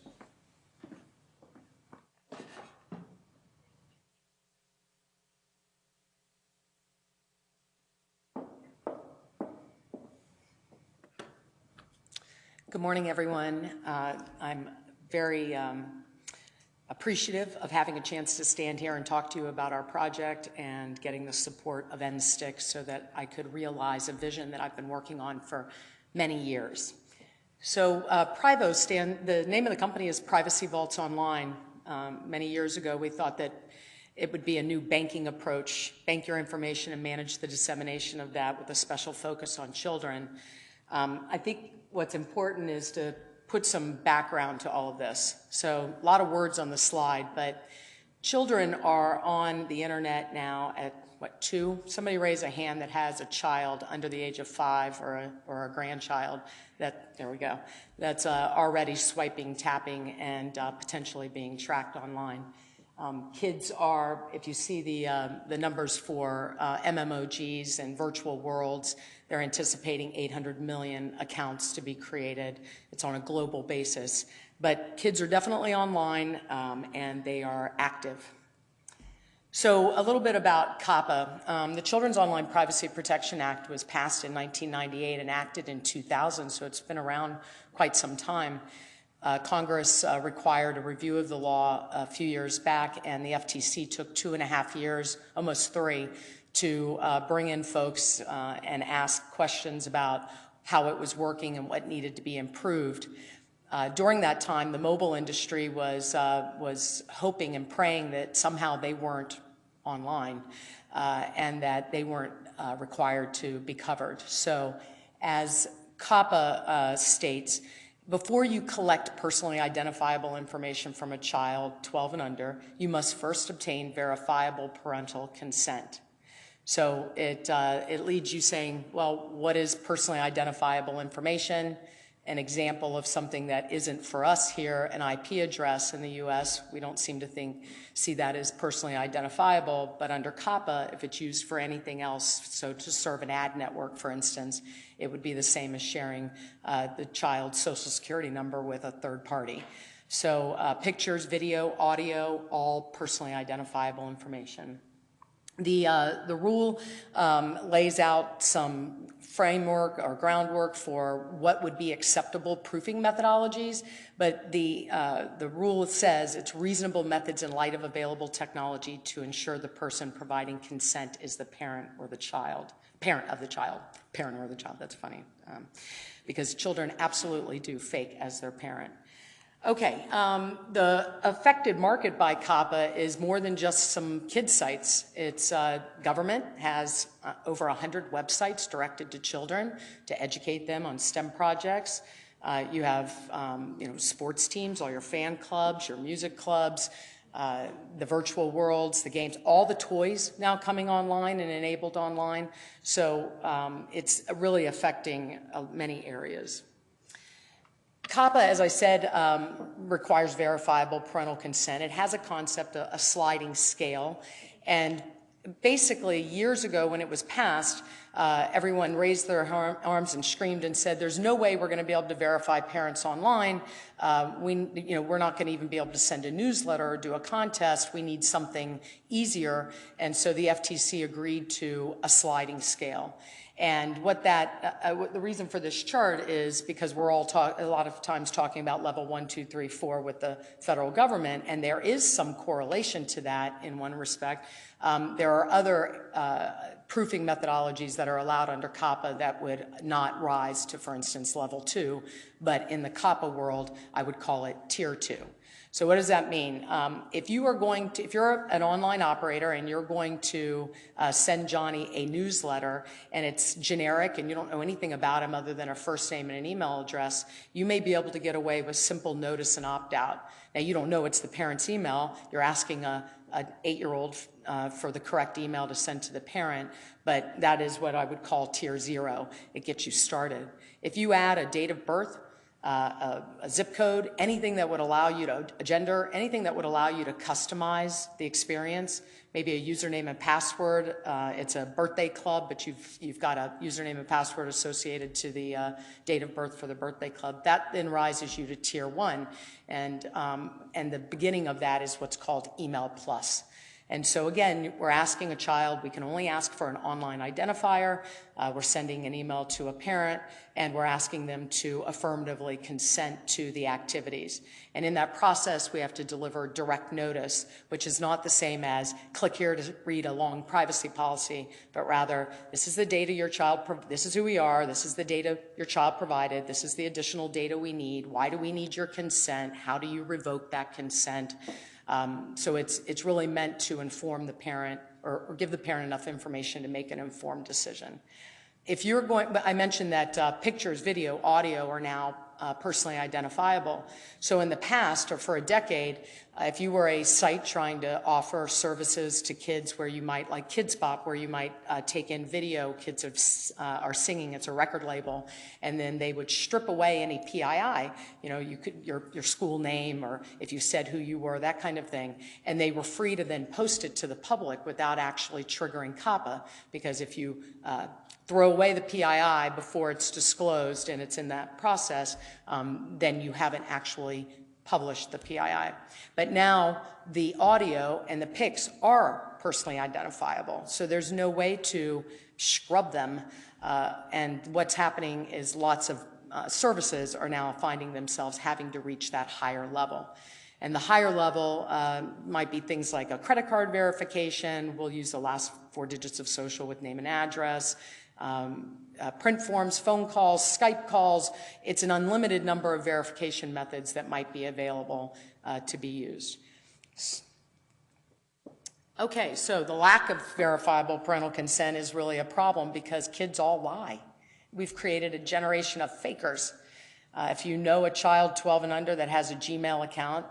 Good morning, everyone. I'm very appreciative of having a chance to stand here and talk to you about our project and getting the support of NSTIC so that I could realize a vision that I've been working on for many years. So Privo the name of the company is Privacy Vaults Online. Many years ago, we thought that it would be a new banking approach, bank your information and manage the dissemination of that with a special focus on children. I think what's important is to put some background to all of this. So a lot of words on the slide, but children are on the internet now at, 2? Somebody raise a hand that has a child under the age of 5 or a grandchild there we go, that's already swiping, tapping, and potentially being tracked online. Kids are, if you see the numbers for MMOGs and virtual worlds, they're anticipating 800 million accounts to be created. It's on a global basis. But kids are definitely online, and they are active. So a little bit about COPPA. The Children's Online Privacy Protection Act was passed in 1998 and acted in 2000, so it's been around quite some time. Congress required a review of the law a few years back, and the FTC took 2.5 years, almost 3, to bring in folks and ask questions about how it was working and what needed to be improved. During that time, the mobile industry was hoping and praying that somehow they weren't online and that they weren't required to be covered. So as COPPA states, before you collect personally identifiable information from a child 12 and under, you must first obtain verifiable parental consent. So it leads you saying, well, what is personally identifiable information? An example of something that isn't for us here, an IP address in the US, we don't seem to see that as personally identifiable, but under COPPA, if it's used for anything else, so to serve an ad network, for instance, it would be the same as sharing the child's social security number with a third party. So pictures, video, audio, all personally identifiable information. The rule lays out some framework or groundwork for what would be acceptable proofing methodologies, but the rule says it's reasonable methods in light of available technology to ensure the person providing consent is the parent or the child. Parent or the child, that's funny, because children absolutely do fake as their parent. Okay, the affected market by COPPA is more than just some kid sites. It's government has over 100 websites directed to children to educate them on STEM projects. You have sports teams, all your fan clubs, your music clubs, the virtual worlds, the games, all the toys now coming online and enabled online. So it's really affecting many areas. COPPA, as I said, requires verifiable parental consent. It has a concept, a sliding scale. And basically, years ago when it was passed, everyone raised their arms and screamed and said, there's no way we're going to be able to verify parents online. We're not going to even be able to send a newsletter or do a contest. We need something easier. And so the FTC agreed to a sliding scale. And the reason for this chart is because we're all a lot of times talking about level 1, 2, 3, 4 with the federal government, and there is some correlation to that in one respect. There are other proofing methodologies that are allowed under COPPA that would not rise to, for instance, level 2, but in the COPPA world, I would call it tier 2. So what does that mean? If you're an online operator and you're going to send Johnny a newsletter and it's generic and you don't know anything about him other than a first name and an email address, you may be able to get away with simple notice and opt-out. Now, you don't know it's the parent's email. You're asking an 8-year-old for the correct email to send to the parent, but that is what I would call tier 0. It gets you started. If you add a date of birth, a zip code, anything that would allow you to, a gender, anything that would allow you to customize the experience, maybe a username and password. It's a birthday club, but you've got a username and password associated to the date of birth for the birthday club. That then rises you to tier 1, and the beginning of that is what's called email plus. And so again, we're asking a child, we can only ask for an online identifier, we're sending an email to a parent, and we're asking them to affirmatively consent to the activities. And in that process, we have to deliver direct notice, which is not the same as click here to read a long privacy policy, but rather, this is the data your child, this is who we are, this is the data your child provided, this is the additional data we need, why do we need your consent, how do you revoke that consent? So it's really meant to inform the parent or give the parent enough information to make an informed decision. If you're I mentioned that pictures, video, audio are now personally identifiable. So in the past, or for a decade, if you were a site trying to offer services to kids where you might, like Kids Bop, where you might take in video, kids are singing, it's a record label, and then they would strip away any PII, you could, your school name, or if you said who you were, that kind of thing, and they were free to then post it to the public without actually triggering COPPA, because if you throw away the PII before it's disclosed and it's in that process, then you haven't actually published the PII. But now the audio and the pics are personally identifiable, so there's no way to scrub them, and what's happening is lots of services are now finding themselves having to reach that higher level. And the higher level might be things like a credit card verification. We'll use the last 4 digits of social with name and address, print forms, phone calls, Skype calls. It's an unlimited number of verification methods that might be available to be used. Okay, so the lack of verifiable parental consent is really a problem because kids all lie. We've created a generation of fakers. If you know a child 12 and under that has a Gmail account,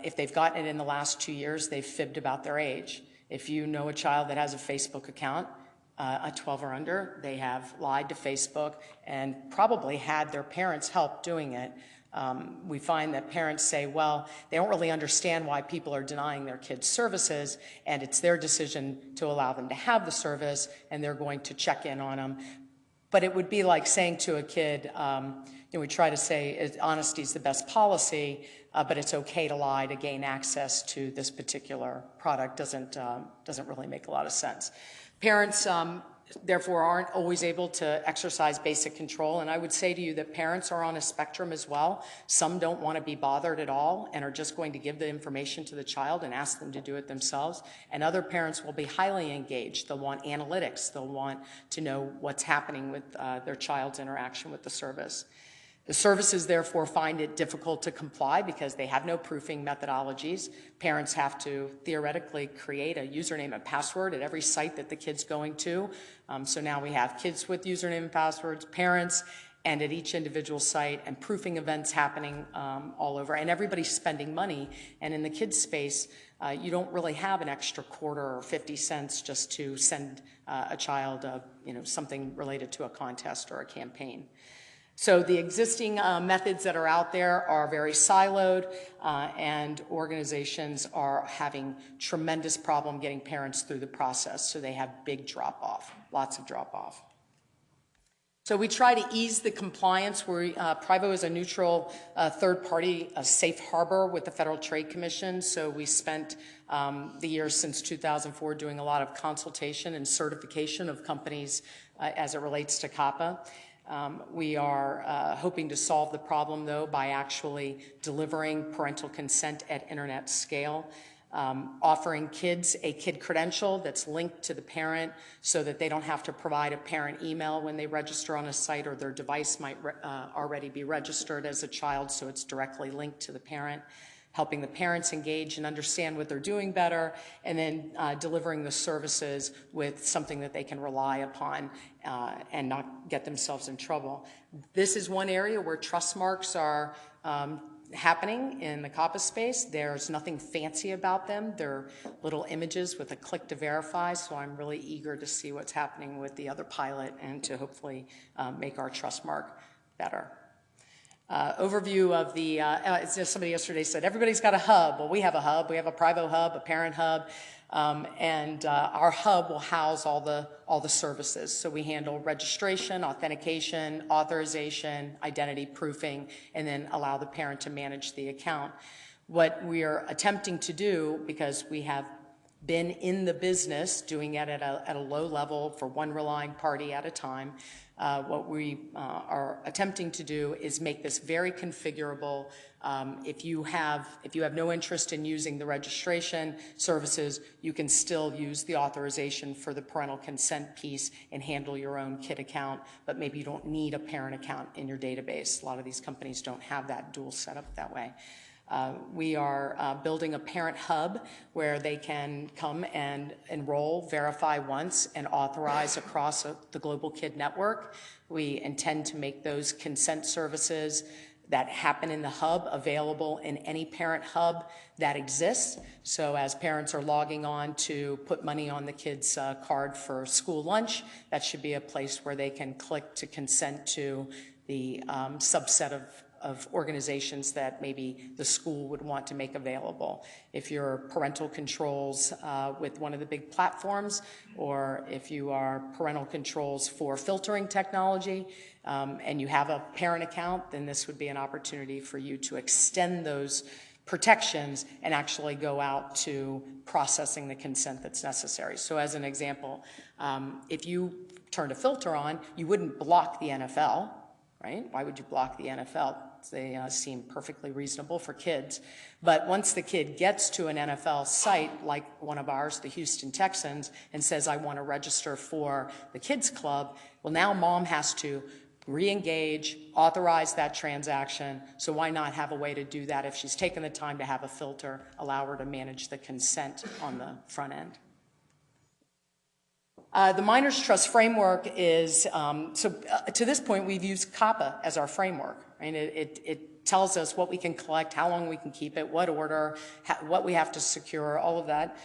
if they've gotten it in the last 2 years, they've fibbed about their age. If you know a child that has a Facebook account, a 12 or under, they have lied to Facebook and probably had their parents help doing it. We find that parents say, well, they don't really understand why people are denying their kids services, and it's their decision to allow them to have the service, and they're going to check in on them. But it would be like saying to a kid, we try to say honesty is the best policy, but it's okay to lie to gain access to this particular product. Doesn't really make a lot of sense. Parents, therefore, aren't always able to exercise basic control, and I would say to you that parents are on a spectrum as well. Some don't want to be bothered at all and are just going to give the information to the child and ask them to do it themselves, and other parents will be highly engaged. They'll want analytics. They'll want to know what's happening with their child's interaction with the service. The services, therefore, find it difficult to comply because they have no proofing methodologies. Parents have to theoretically create a username and password at every site that the kid's going to. So now we have kids with username and passwords, parents, and at each individual site, and proofing events happening all over. And everybody's spending money. And in the kids' space, you don't really have an extra quarter or 50 cents just to send a child something related to a contest or a campaign. So the existing methods that are out there are very siloed, and organizations are having tremendous problem getting parents through the process. So they have big drop-off, lots of drop-off. So we try to ease the compliance. Privo is a neutral third party, a safe harbor with the Federal Trade Commission. So we spent the years since 2004 doing a lot of consultation and certification of companies as it relates to COPPA. We are hoping to solve the problem, though, by actually delivering parental consent at internet scale, offering kids a kid credential that's linked to the parent so that they don't have to provide a parent email when they register on a site, or their device might already be registered as a child, so it's directly linked to the parent. Helping the parents engage and understand what they're doing better, and then delivering the services with something that they can rely upon and not get themselves in trouble. This is one area where trust marks are happening in the COPPA space. There's nothing fancy about them. They're little images with a click to verify, so I'm really eager to see what's happening with the other pilot and to hopefully make our trust mark better. Overview of the, somebody yesterday said, everybody's got a hub. Well, we have a hub. We have a Privo hub, a parent hub, and our hub will house all the services. So we handle registration, authentication, authorization, identity proofing, and then allow the parent to manage the account. What we are attempting to do, because we have been in the business doing it at a low level for one relying party at a time, what we are attempting to do is make this very configurable. If you have no interest in using the registration services, you can still use the authorization for the parental consent piece and handle your own kid account, but maybe you don't need a parent account in your database. A lot of these companies don't have that dual setup that way. We are building a parent hub where they can come and enroll, verify once, and authorize across the Global Kid Network. We intend to make those consent services that happen in the hub available in any parent hub that exists. So as parents are logging on to put money on the kid's card for school lunch, that should be a place where they can click to consent to the subset of organizations that maybe the school would want to make available. If you're parental controls with one of the big platforms, or if you are parental controls for filtering technology, and you have a parent account, then this would be an opportunity for you to extend those protections and actually go out to processing the consent that's necessary. So as an example, if you turned a filter on, you wouldn't block the NFL, right? Why would you block the NFL? They seem perfectly reasonable for kids. But once the kid gets to an NFL site, like one of ours, the Houston Texans, and says, I want to register for the kids club, well, now mom has to re-engage, authorize that transaction. So why not have a way to do that? If she's taken the time to have a filter, allow her to manage the consent on the front end. The Minors Trust Framework is, to this point, we've used COPPA as our framework. Right? It tells us what we can collect, how long we can keep it, what order, what we have to secure, all of that.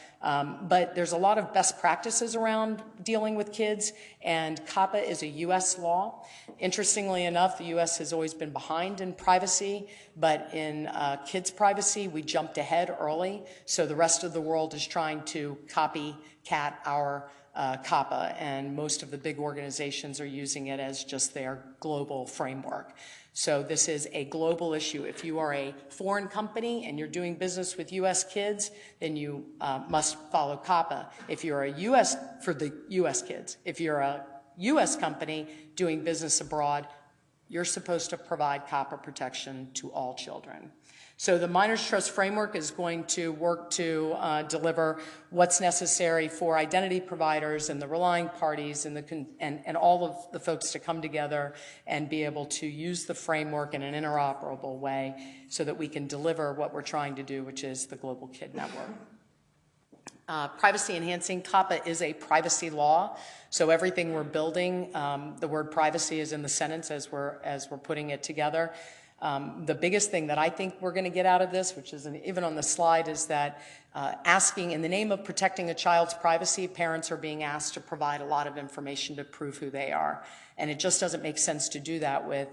But there's a lot of best practices around dealing with kids, and COPPA is a U.S. law. Interestingly enough, the U.S. has always been behind in privacy, but in kids' privacy, we jumped ahead early. So the rest of the world is trying to copycat our COPPA, and most of the big organizations are using it as just their global framework. So this is a global issue. If you are a foreign company and you're doing business with U.S. kids, then you must follow COPPA. If you're a U.S. for the U.S. kids, if you're a U.S. company doing business abroad, you're supposed to provide COPPA protection to all children. So the Minors Trust Framework is going to work to deliver what's necessary for identity providers and the relying parties and all of the folks to come together and be able to use the framework in an interoperable way so that we can deliver what we're trying to do, which is the Global Kid Network. Privacy enhancing, COPPA is a privacy law, so everything we're building, the word privacy is in the sentence as we're putting it together. The biggest thing that I think we're going to get out of this, which is even on the slide, is that asking, in the name of protecting a child's privacy, parents are being asked to provide a lot of information to prove who they are. And it just doesn't make sense to do that with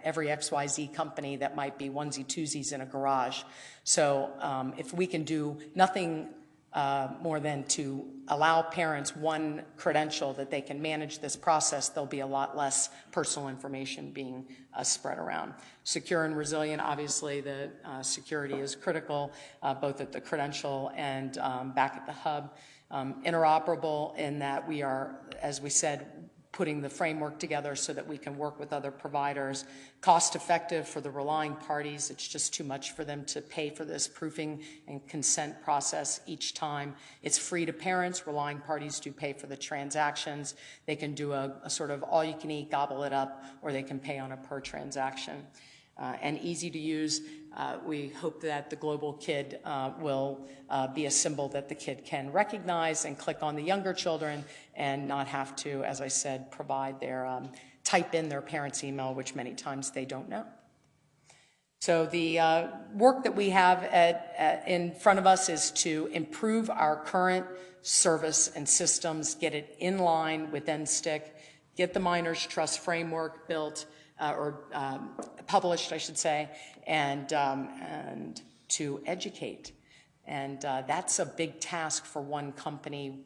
every XYZ company that might be onesie-twosies in a garage. So if we can do nothing more than to allow parents one credential that they can manage this process, there'll be a lot less personal information being spread around. Secure and resilient, obviously the security is critical, both at the credential and back at the hub. Interoperable in that we are, as we said, putting the framework together so that we can work with other providers. Cost effective for the relying parties. It's just too much for them to pay for this proofing and consent process each time. It's free to parents. Relying parties do pay for the transactions. They can do a sort of all-you-can-eat, gobble it up, or they can pay on a per transaction. And easy to use. We hope that the Global Kid will be a symbol that the kid can recognize and click on the younger children and not have to, as I said, provide their, type in their parents' email, which many times they don't know. So the work that we have in front of us is to improve our current service and systems, get it in line with NSTIC, get the Minors Trust Framework built, or published, I should say, and to educate. And that's a big task for one company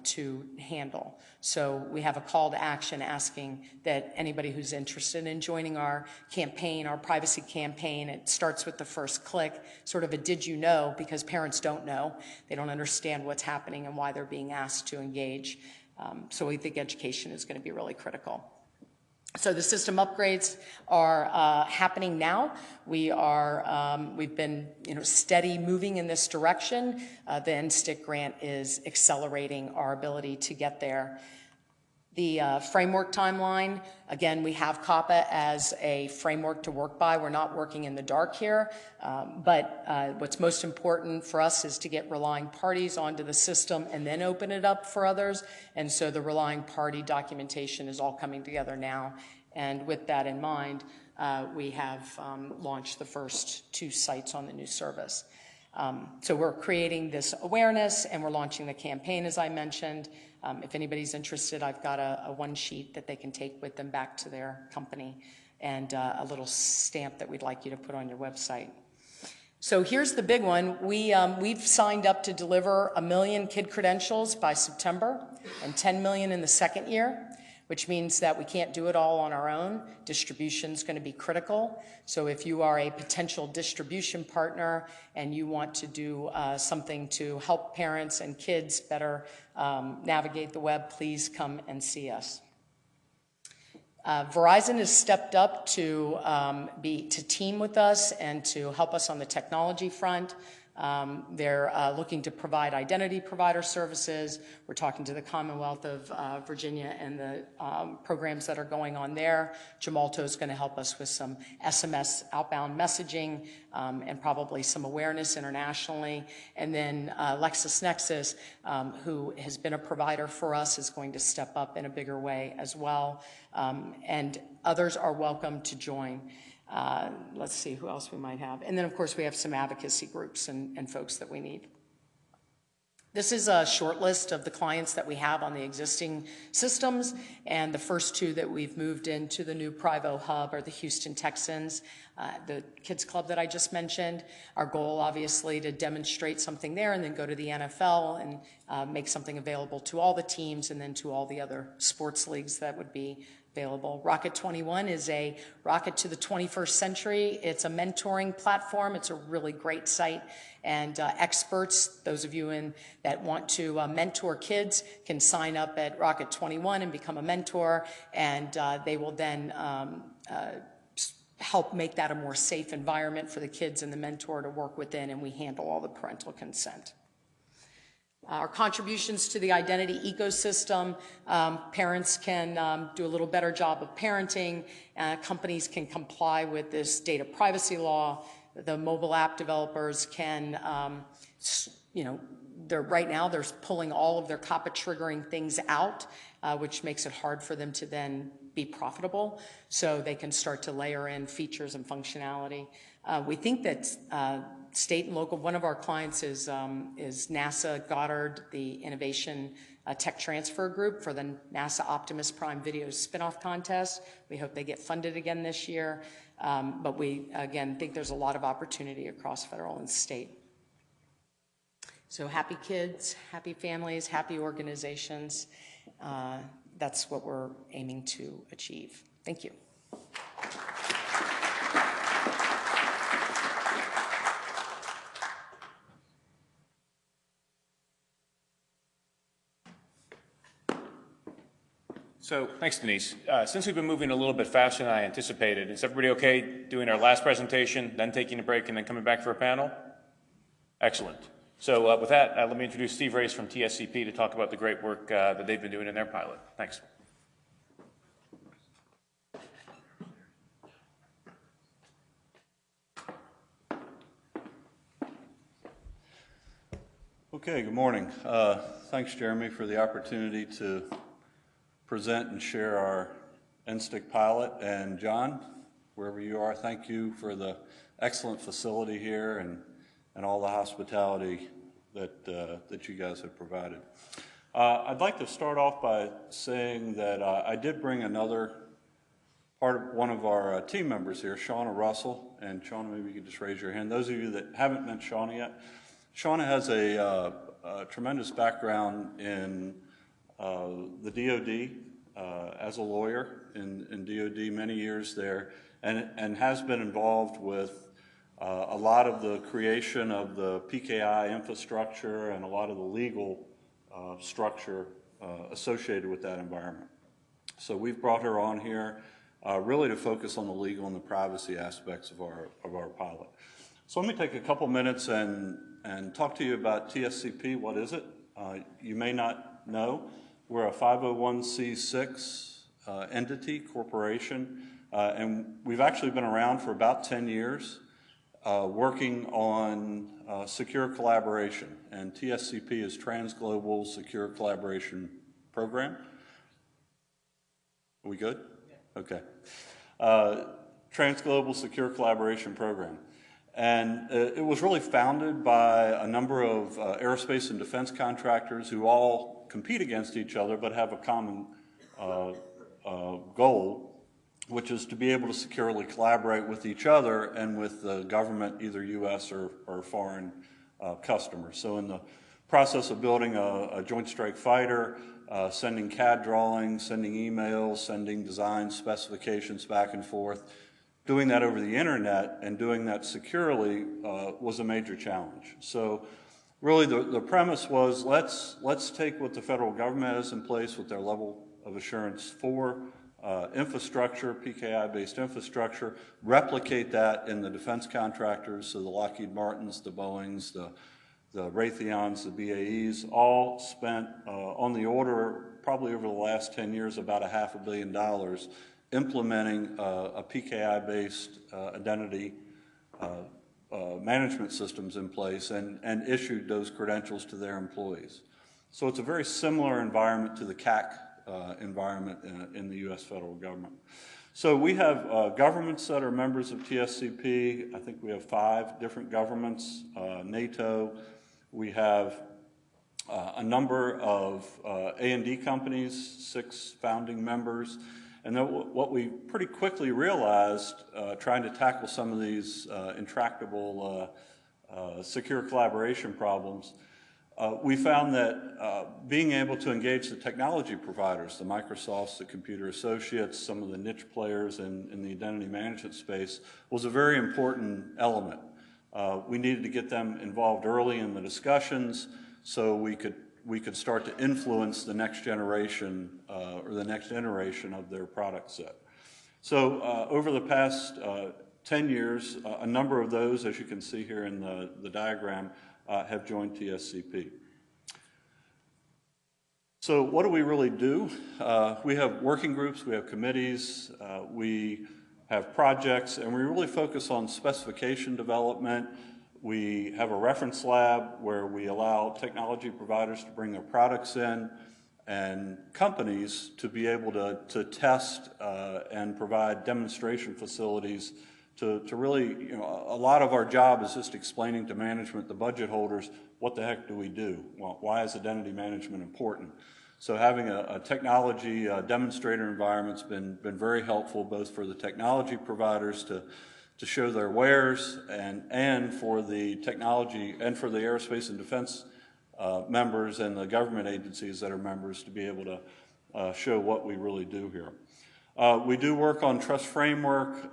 to handle. So we have a call to action asking that anybody who's interested in joining our campaign, our privacy campaign, it starts with the first click, sort of a did you know, because parents don't know. They don't understand what's happening and why they're being asked to engage. So we think education is going to be really critical. So the system upgrades are happening now. We've been steady moving in this direction. The NSTIC grant is accelerating our ability to get there. The framework timeline, again, we have COPPA as a framework to work by. We're not working in the dark here, but what's most important for us is to get relying parties onto the system and then open it up for others. And so the relying party documentation is all coming together now. And with that in mind, we have launched the first 2 sites on the new service. So we're creating this awareness and we're launching the campaign, as I mentioned. If anybody's interested, I've got a one sheet that they can take with them back to their company and a little stamp that we'd like you to put on your website. So here's the big one. We've signed up to deliver 1 million kid credentials by September and 10 million in the second year, which means that we can't do it all on our own. Distribution is going to be critical. So if you are a potential distribution partner and you want to do something to help parents and kids better navigate the web, please come and see us. Verizon has stepped up to team with us and to help us on the technology front. They're looking to provide identity provider services. We're talking to the Commonwealth of Virginia and the programs that are going on there. Gemalto is going to help us with some SMS outbound messaging and probably some awareness internationally. And then LexisNexis, who has been a provider for us, is going to step up in a bigger way as well. And others are welcome to join. Let's see who else we might have. And then, of course, we have some advocacy groups and folks that we need. This is a short list of the clients that we have on the existing systems, and the first two that we've moved into the new Privo hub are the Houston Texans, the kids club that I just mentioned. Our goal, obviously, to demonstrate something there and then go to the NFL and make something available to all the teams and then to all the other sports leagues that would be available. Rocket 21 is a rocket to the 21st century. It's a mentoring platform. It's a really great site. And experts, those of you that want to mentor kids, can sign up at Rocket 21 and become a mentor. And they will then help make that a more safe environment for the kids and the mentor to work within. And we handle all the parental consent. Our contributions to the identity ecosystem, parents can do a little better job of parenting, companies can comply with this data privacy law, the mobile app developers can, right now they're pulling all of their COPPA triggering things out, which makes it hard for them to then be profitable, so they can start to layer in features and functionality. We think that state and local, one of our clients is NASA Goddard, the Innovation Tech Transfer Group for the NASA Optimus Prime Video Spinoff Contest. We hope they get funded again this year, but we, again, think there's a lot of opportunity across federal and state. So happy kids, happy families, happy organizations. That's what we're aiming to achieve. Thank you. So, thanks, Denise. Since we've been moving a little bit faster than I anticipated, is everybody okay doing our last presentation, then taking a break, and then coming back for a panel? Excellent. So with that, let me introduce Steve Race from TSCP to talk about the great work that they've been doing in their pilot. Thanks. Okay, good morning. Thanks, Jeremy, for the opportunity to present and share our NSTIC pilot. And John, wherever you are, thank you for the excellent facility here and all the hospitality that you guys have provided. I'd like to start off by saying that I did bring another one of our team members here, Shauna Russell. And Shauna, maybe you could just raise your hand. Those of you that haven't met Shauna yet, Shauna has a tremendous background in the DOD as a lawyer in DOD, many years there, and has been involved with a lot of the creation of the PKI infrastructure and a lot of the legal structure associated with that environment. So we've brought her on here really to focus on the legal and the privacy aspects of our pilot. So let me take a couple minutes and talk to you about TSCP. What is it? You may not know. We're a 501c6 entity, corporation, and we've actually been around for about 10 years working on secure collaboration. And TSCP is Trans-Global Secure Collaboration Program. Are we good? Yeah. Okay. Trans-Global Secure Collaboration Program. And it was really founded by a number of aerospace and defense contractors who all compete against each other but have a common goal, which is to be able to securely collaborate with each other and with the government, either U.S. or foreign customers. So in the process of building a Joint Strike Fighter, sending CAD drawings, sending emails, sending design specifications back and forth, doing that over the internet and doing that securely was a major challenge. So really the premise was let's take what the federal government has in place with their level of assurance for infrastructure, PKI-based infrastructure, replicate that in the defense contractors, so the Lockheed Martins, the Boeings, the Raytheons, the BAEs, all spent on the order, probably over the last 10 years, about $500 million implementing a PKI-based identity management systems in place and issued those credentials to their employees. So it's a very similar environment to the CAC environment in the U.S. federal government. So we have governments that are members of TSCP. I think we have 5 different governments, NATO. We have a number of A&D companies, 6 founding members. And then what we pretty quickly realized, trying to tackle some of these intractable secure collaboration problems, we found that being able to engage the technology providers, the Microsofts, the Computer Associates, some of the niche players in the identity management space, was a very important element. We needed to get them involved early in the discussions so we could start to influence the next generation or the next iteration of their product set. So over the past 10 years, a number of those, as you can see here in the diagram, have joined TSCP. So what do we really do? We have working groups, we have committees, we have projects, and we really focus on specification development. We have a reference lab where we allow technology providers to bring their products in and companies to be able to test and provide demonstration facilities to really, you know, a lot of our job is just explaining to management, the budget holders, what the heck do we do? Well, why is identity management important? So having a technology demonstrator environment's been very helpful, both for the technology providers to show their wares and for the technology and for the aerospace and defense members and the government agencies that are members to be able to show what we really do here. We do work on trust framework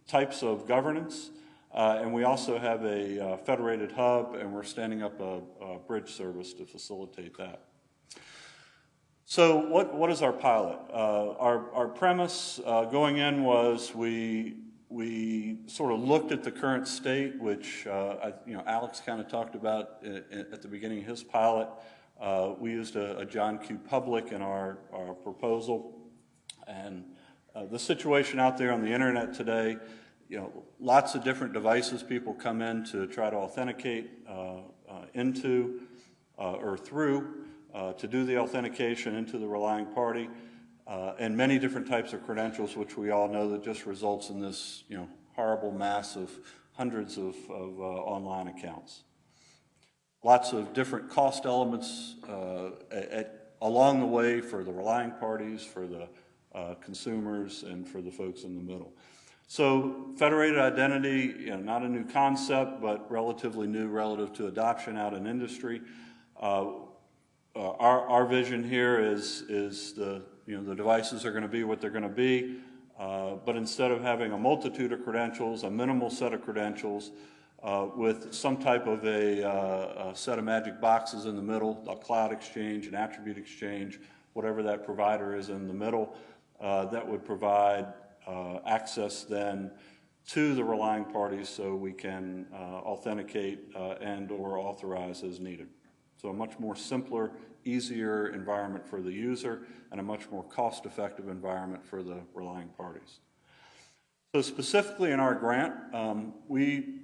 types of governance, and we also have a federated hub, and we're standing up a bridge service to facilitate that. So what is our pilot? Our premise going in was we sort of looked at the current state, which Alex kind of talked about at the beginning of his pilot. We used a John Q. Public in our proposal, and the situation out there on the internet today, you know, lots of different devices people come in to try to authenticate into or through to do the authentication into the relying party, and many different types of credentials, which we all know that just results in this, you know, horrible mass of hundreds of online accounts. Lots of different cost elements along the way for the relying parties, for the consumers, and for the folks in the middle. So federated identity, you know, not a new concept, but relatively new relative to adoption out in industry. Our vision here is the devices are going to be what they're going to be, but instead of having a multitude of credentials, a minimal set of credentials with some type of a set of magic boxes in the middle, a cloud exchange, an attribute exchange, whatever that provider is in the middle, that would provide access then to the relying parties so we can authenticate and or authorize as needed. So a much more simpler, easier environment for the user and a much more cost-effective environment for the relying parties. So specifically in our grant, we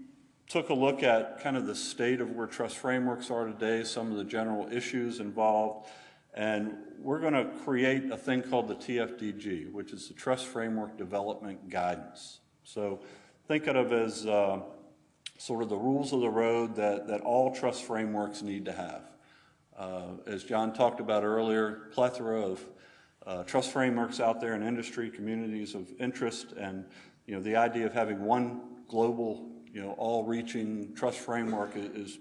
took a look at kind of the state of where trust frameworks are today, some of the general issues involved, and we're going to create a thing called the TFDG, which is the Trust Framework Development Guidance. So think of it as sort of the rules of the road that all trust frameworks need to have. As John talked about earlier, plethora of trust frameworks out there in industry, communities of interest, and you know the idea of having one global, you know, all-reaching trust framework is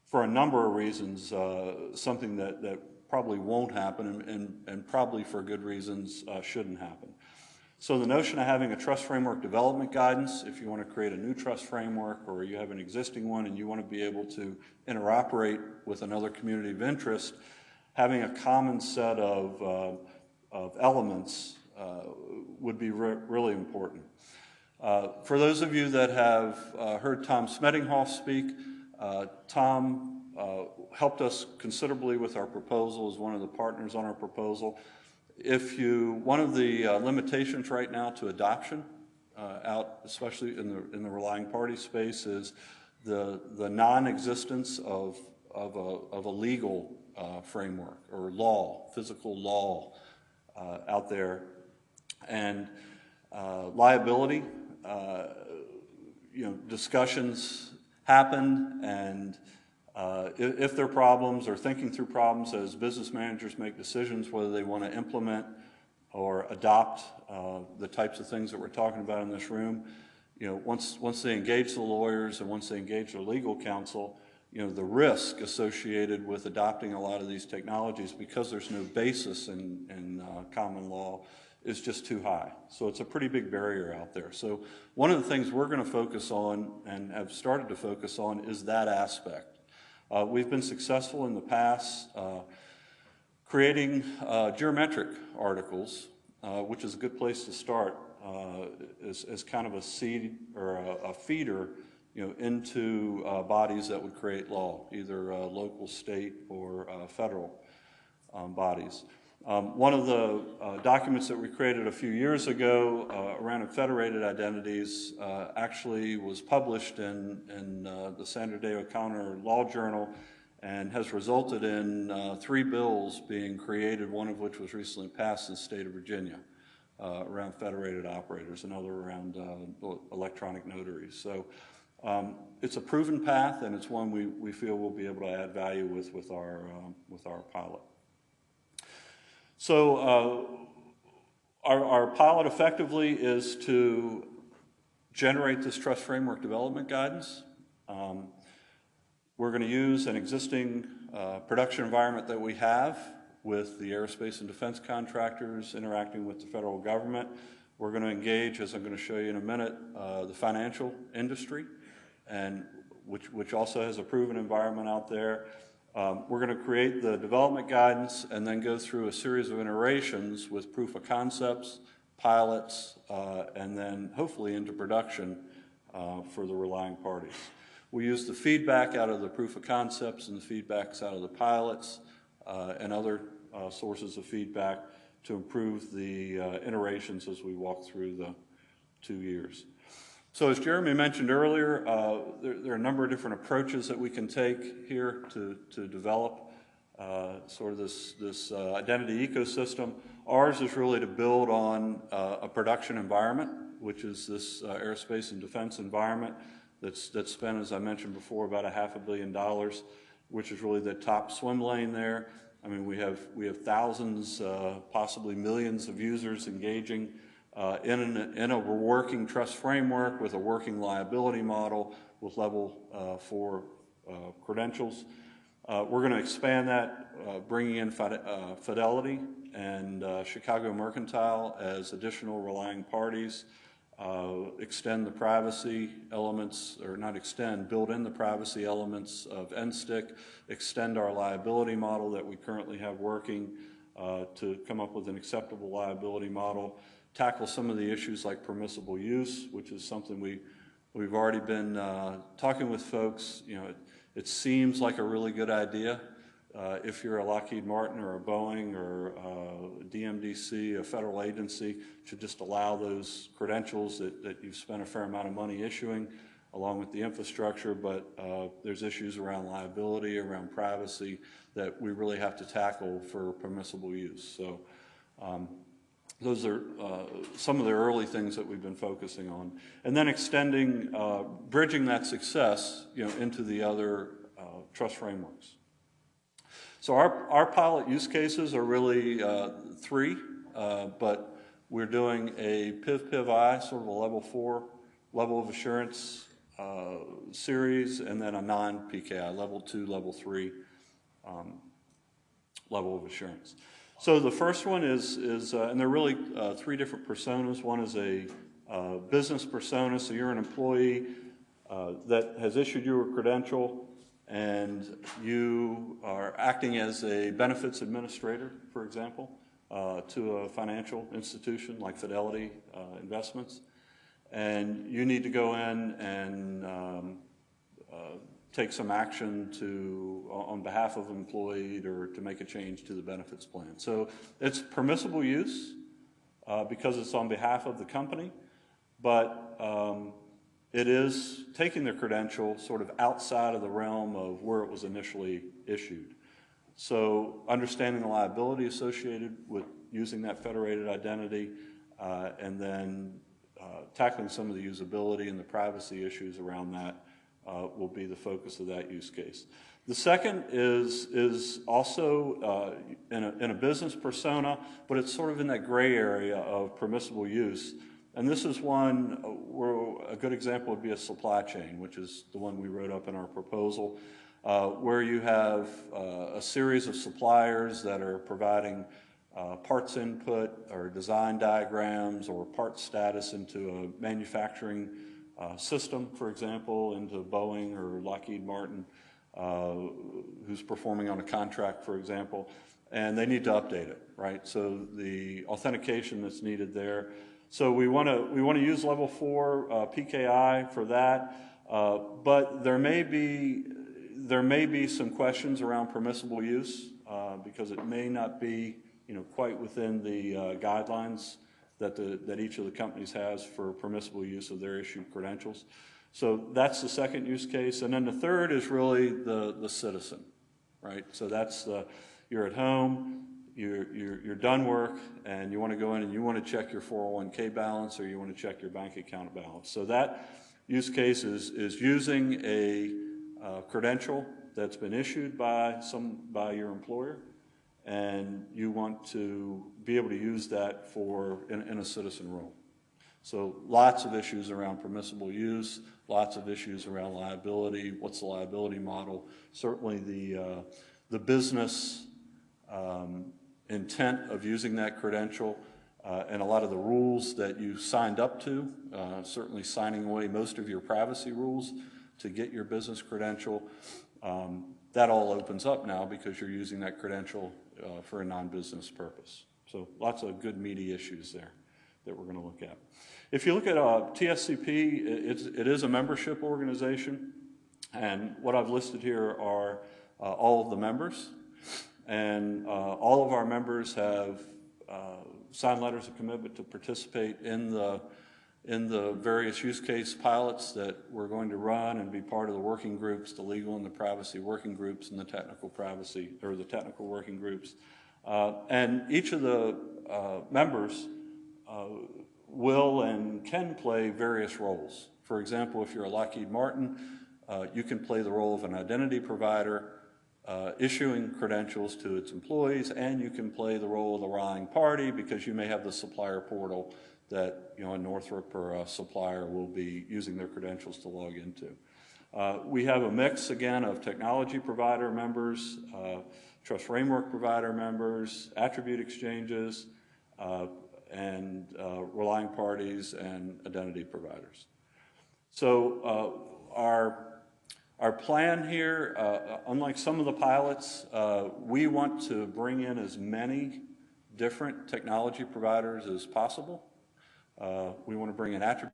for a number of reasons something that probably won't happen, and probably for good reasons shouldn't happen. So the notion of having a trust framework development guidance, if you want to create a new trust framework or you have an existing one and you want to be able to interoperate with another community of interest, having a common set of elements would be really important. For those of you that have heard Tom Smedinghoff speak, Tom helped us considerably with our proposal as one of the partners on our proposal. One of the limitations right now to adoption out, especially in the relying party space, is the non-existence of a legal framework or law, physical law out there And liability, discussions happen, and if there are problems or thinking through problems as business managers make decisions whether they want to implement or adopt the types of things that we're talking about in this room, once they engage the lawyers and once they engage their legal counsel, the risk associated with adopting a lot of these technologies, because there's no basis in common law, is just too high. So it's a pretty big barrier out there. So one of the things we're going to focus on and have started to focus on is that aspect. We've been successful in the past creating geometric articles, which is a good place to start as kind of a seed or a feeder into bodies that would create law, either local, state, or federal bodies. One of the documents that we created a few years ago around federated identities actually was published in the Sandra Day O'Connor Law Journal and has resulted in 3 bills being created, one of which was recently passed in the state of Virginia around federated operators, another around electronic notaries. So it's a proven path, and it's one we feel we'll be able to add value with our pilot. So our pilot effectively is to generate this trust framework development guidance. We're going to use an existing production environment that we have with the aerospace and defense contractors interacting with the federal government. We're going to engage, as I'm going to show you in a minute, the financial industry, and which also has a proven environment out there. We're going to create the development guidance and then go through a series of iterations with proof of concepts, pilots, and then hopefully into production for the relying parties. We use the feedback out of the proof of concepts and the feedbacks out of the pilots and other sources of feedback to improve the iterations as we walk through the 2 years. So as Jeremy mentioned earlier, there are a number of different approaches that we can take here to develop sort of this identity ecosystem. Ours is really to build on a production environment, which is this aerospace and defense environment that's spent, as I mentioned before, about $500 million, which is really the top swim lane there. I mean, we have thousands, possibly millions of users engaging in a working trust framework with a working liability model with level 4 credentials. We're going to expand that, bringing in Fidelity and Chicago Mercantile as additional relying parties, extend the privacy elements, or not extend, build in the privacy elements of NSTIC, extend our liability model that we currently have working to come up with an acceptable liability model, tackle some of the issues like permissible use, which is something we've already been talking with folks. It seems like a really good idea if you're a Lockheed Martin or a Boeing or a DMDC, a federal agency, to just allow those credentials that you've spent a fair amount of money issuing along with the infrastructure, but there's issues around liability, around privacy that we really have to tackle for permissible use. So those are some of the early things that we've been focusing on. And then extending, bridging that success into the other trust frameworks. So our pilot use cases are really 3, but we're doing a PIV-PIV-I, sort of a level 4 level of assurance series, and then a non-PKI, level 2, level 3 level of assurance. So the first one is and there are really 3 different personas. One is a business persona, so you're an employee that has issued you a credential, and you are acting as a benefits administrator, for example, to a financial institution like Fidelity Investments, and you need to go in and take some action on behalf of an employee or to make a change to the benefits plan. So it's permissible use because it's on behalf of the company, but it is taking the credential sort of outside of the realm of where it was initially issued. So understanding the liability associated with using that federated identity, and then tackling some of the usability and the privacy issues around that will be the focus of that use case. The second is also in a business persona, but it's sort of in that gray area of permissible use. And this is one where a good example would be a supply chain, which is the one we wrote up in our proposal, where you have a series of suppliers that are providing parts input or design diagrams or part status into a manufacturing system, for example, into Boeing or Lockheed Martin, who's performing on a contract, for example, and they need to update it, right? So the authentication that's needed there. So we want to use level 4 PKI for that, but there may be some questions around permissible use because it may not be quite within the guidelines that each of the companies has for permissible use of their issued credentials. So that's the second use case. And then the third is really the citizen, right? So that's you're at home, you're done work, and you want to go in and you want to check your 401k balance or you want to check your bank account balance. So that use case is using a credential that's been issued by your employer, and you want to be able to use that in a citizen role. So lots of issues around permissible use, lots of issues around liability. What's the liability model? Certainly the business intent of using that credential and a lot of the rules that you signed up to, certainly signing away most of your privacy rules to get your business credential. That all opens up now because you're using that credential for a non-business purpose. So lots of good meaty issues there that we're going to look at. If you look at TSCP, it is a membership organization, and what I've listed here are all of the members, and all of our members have signed letters of commitment to participate in the various use case pilots that we're going to run and be part of the working groups, the legal and the privacy working groups and the technical privacy, or the technical working groups. And each of the members will and can play various roles. For example, if you're a Lockheed Martin, you can play the role of an identity provider, issuing credentials to its employees, and you can play the role of the rallying party because you may have the supplier portal that a Northrop or a supplier will be using their credentials to log into. We have a mix, again, of technology provider members, trust framework provider members, attribute exchanges, and relying parties and identity providers. So our plan here, unlike some of the pilots, we want to bring in as many different technology providers as possible. We want to bring in attribute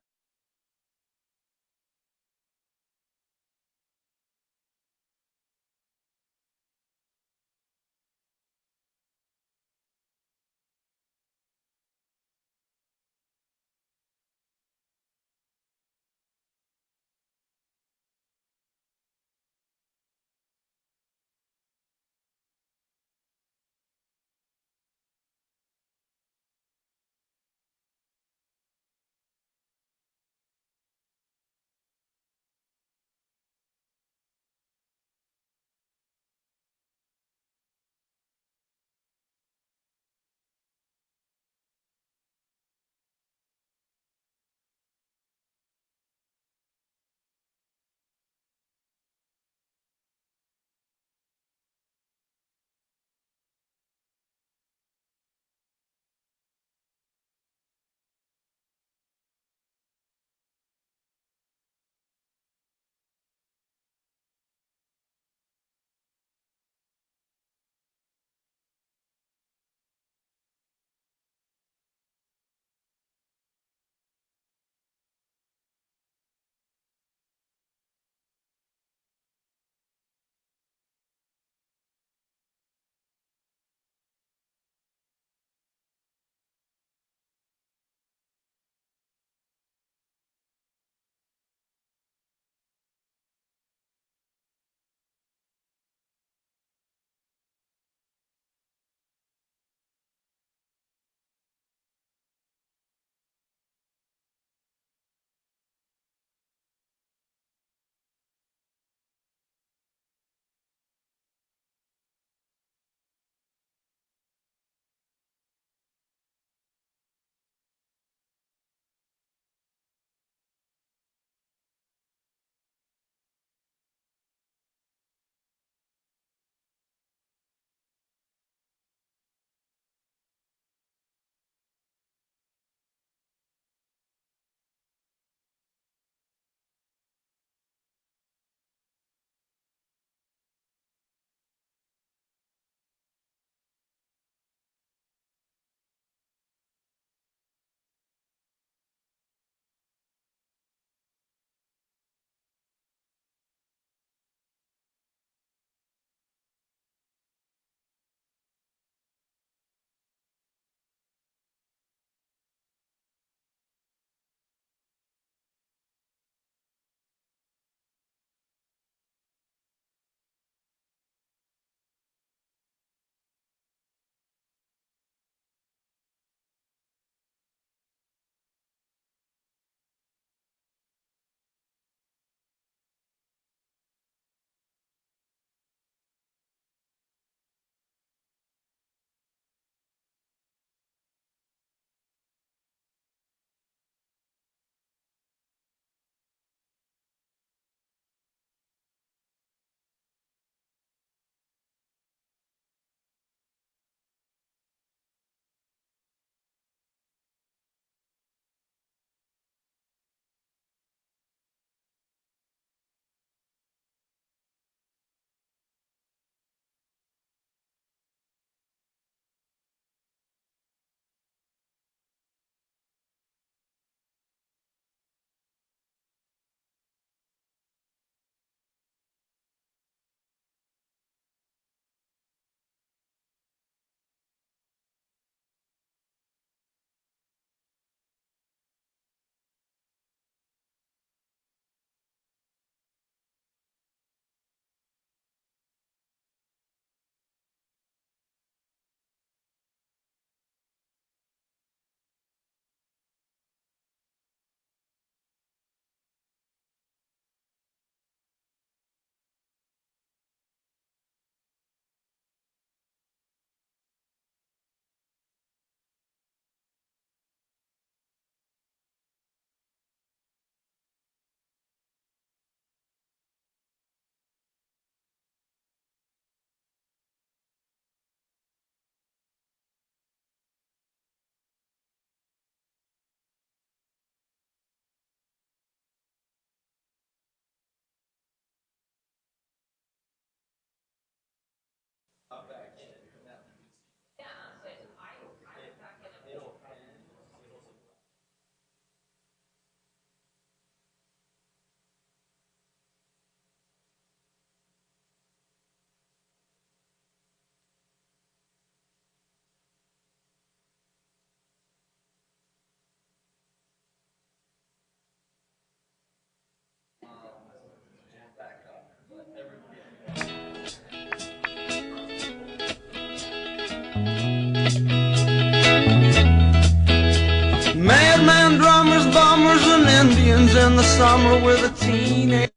the summer with a teenage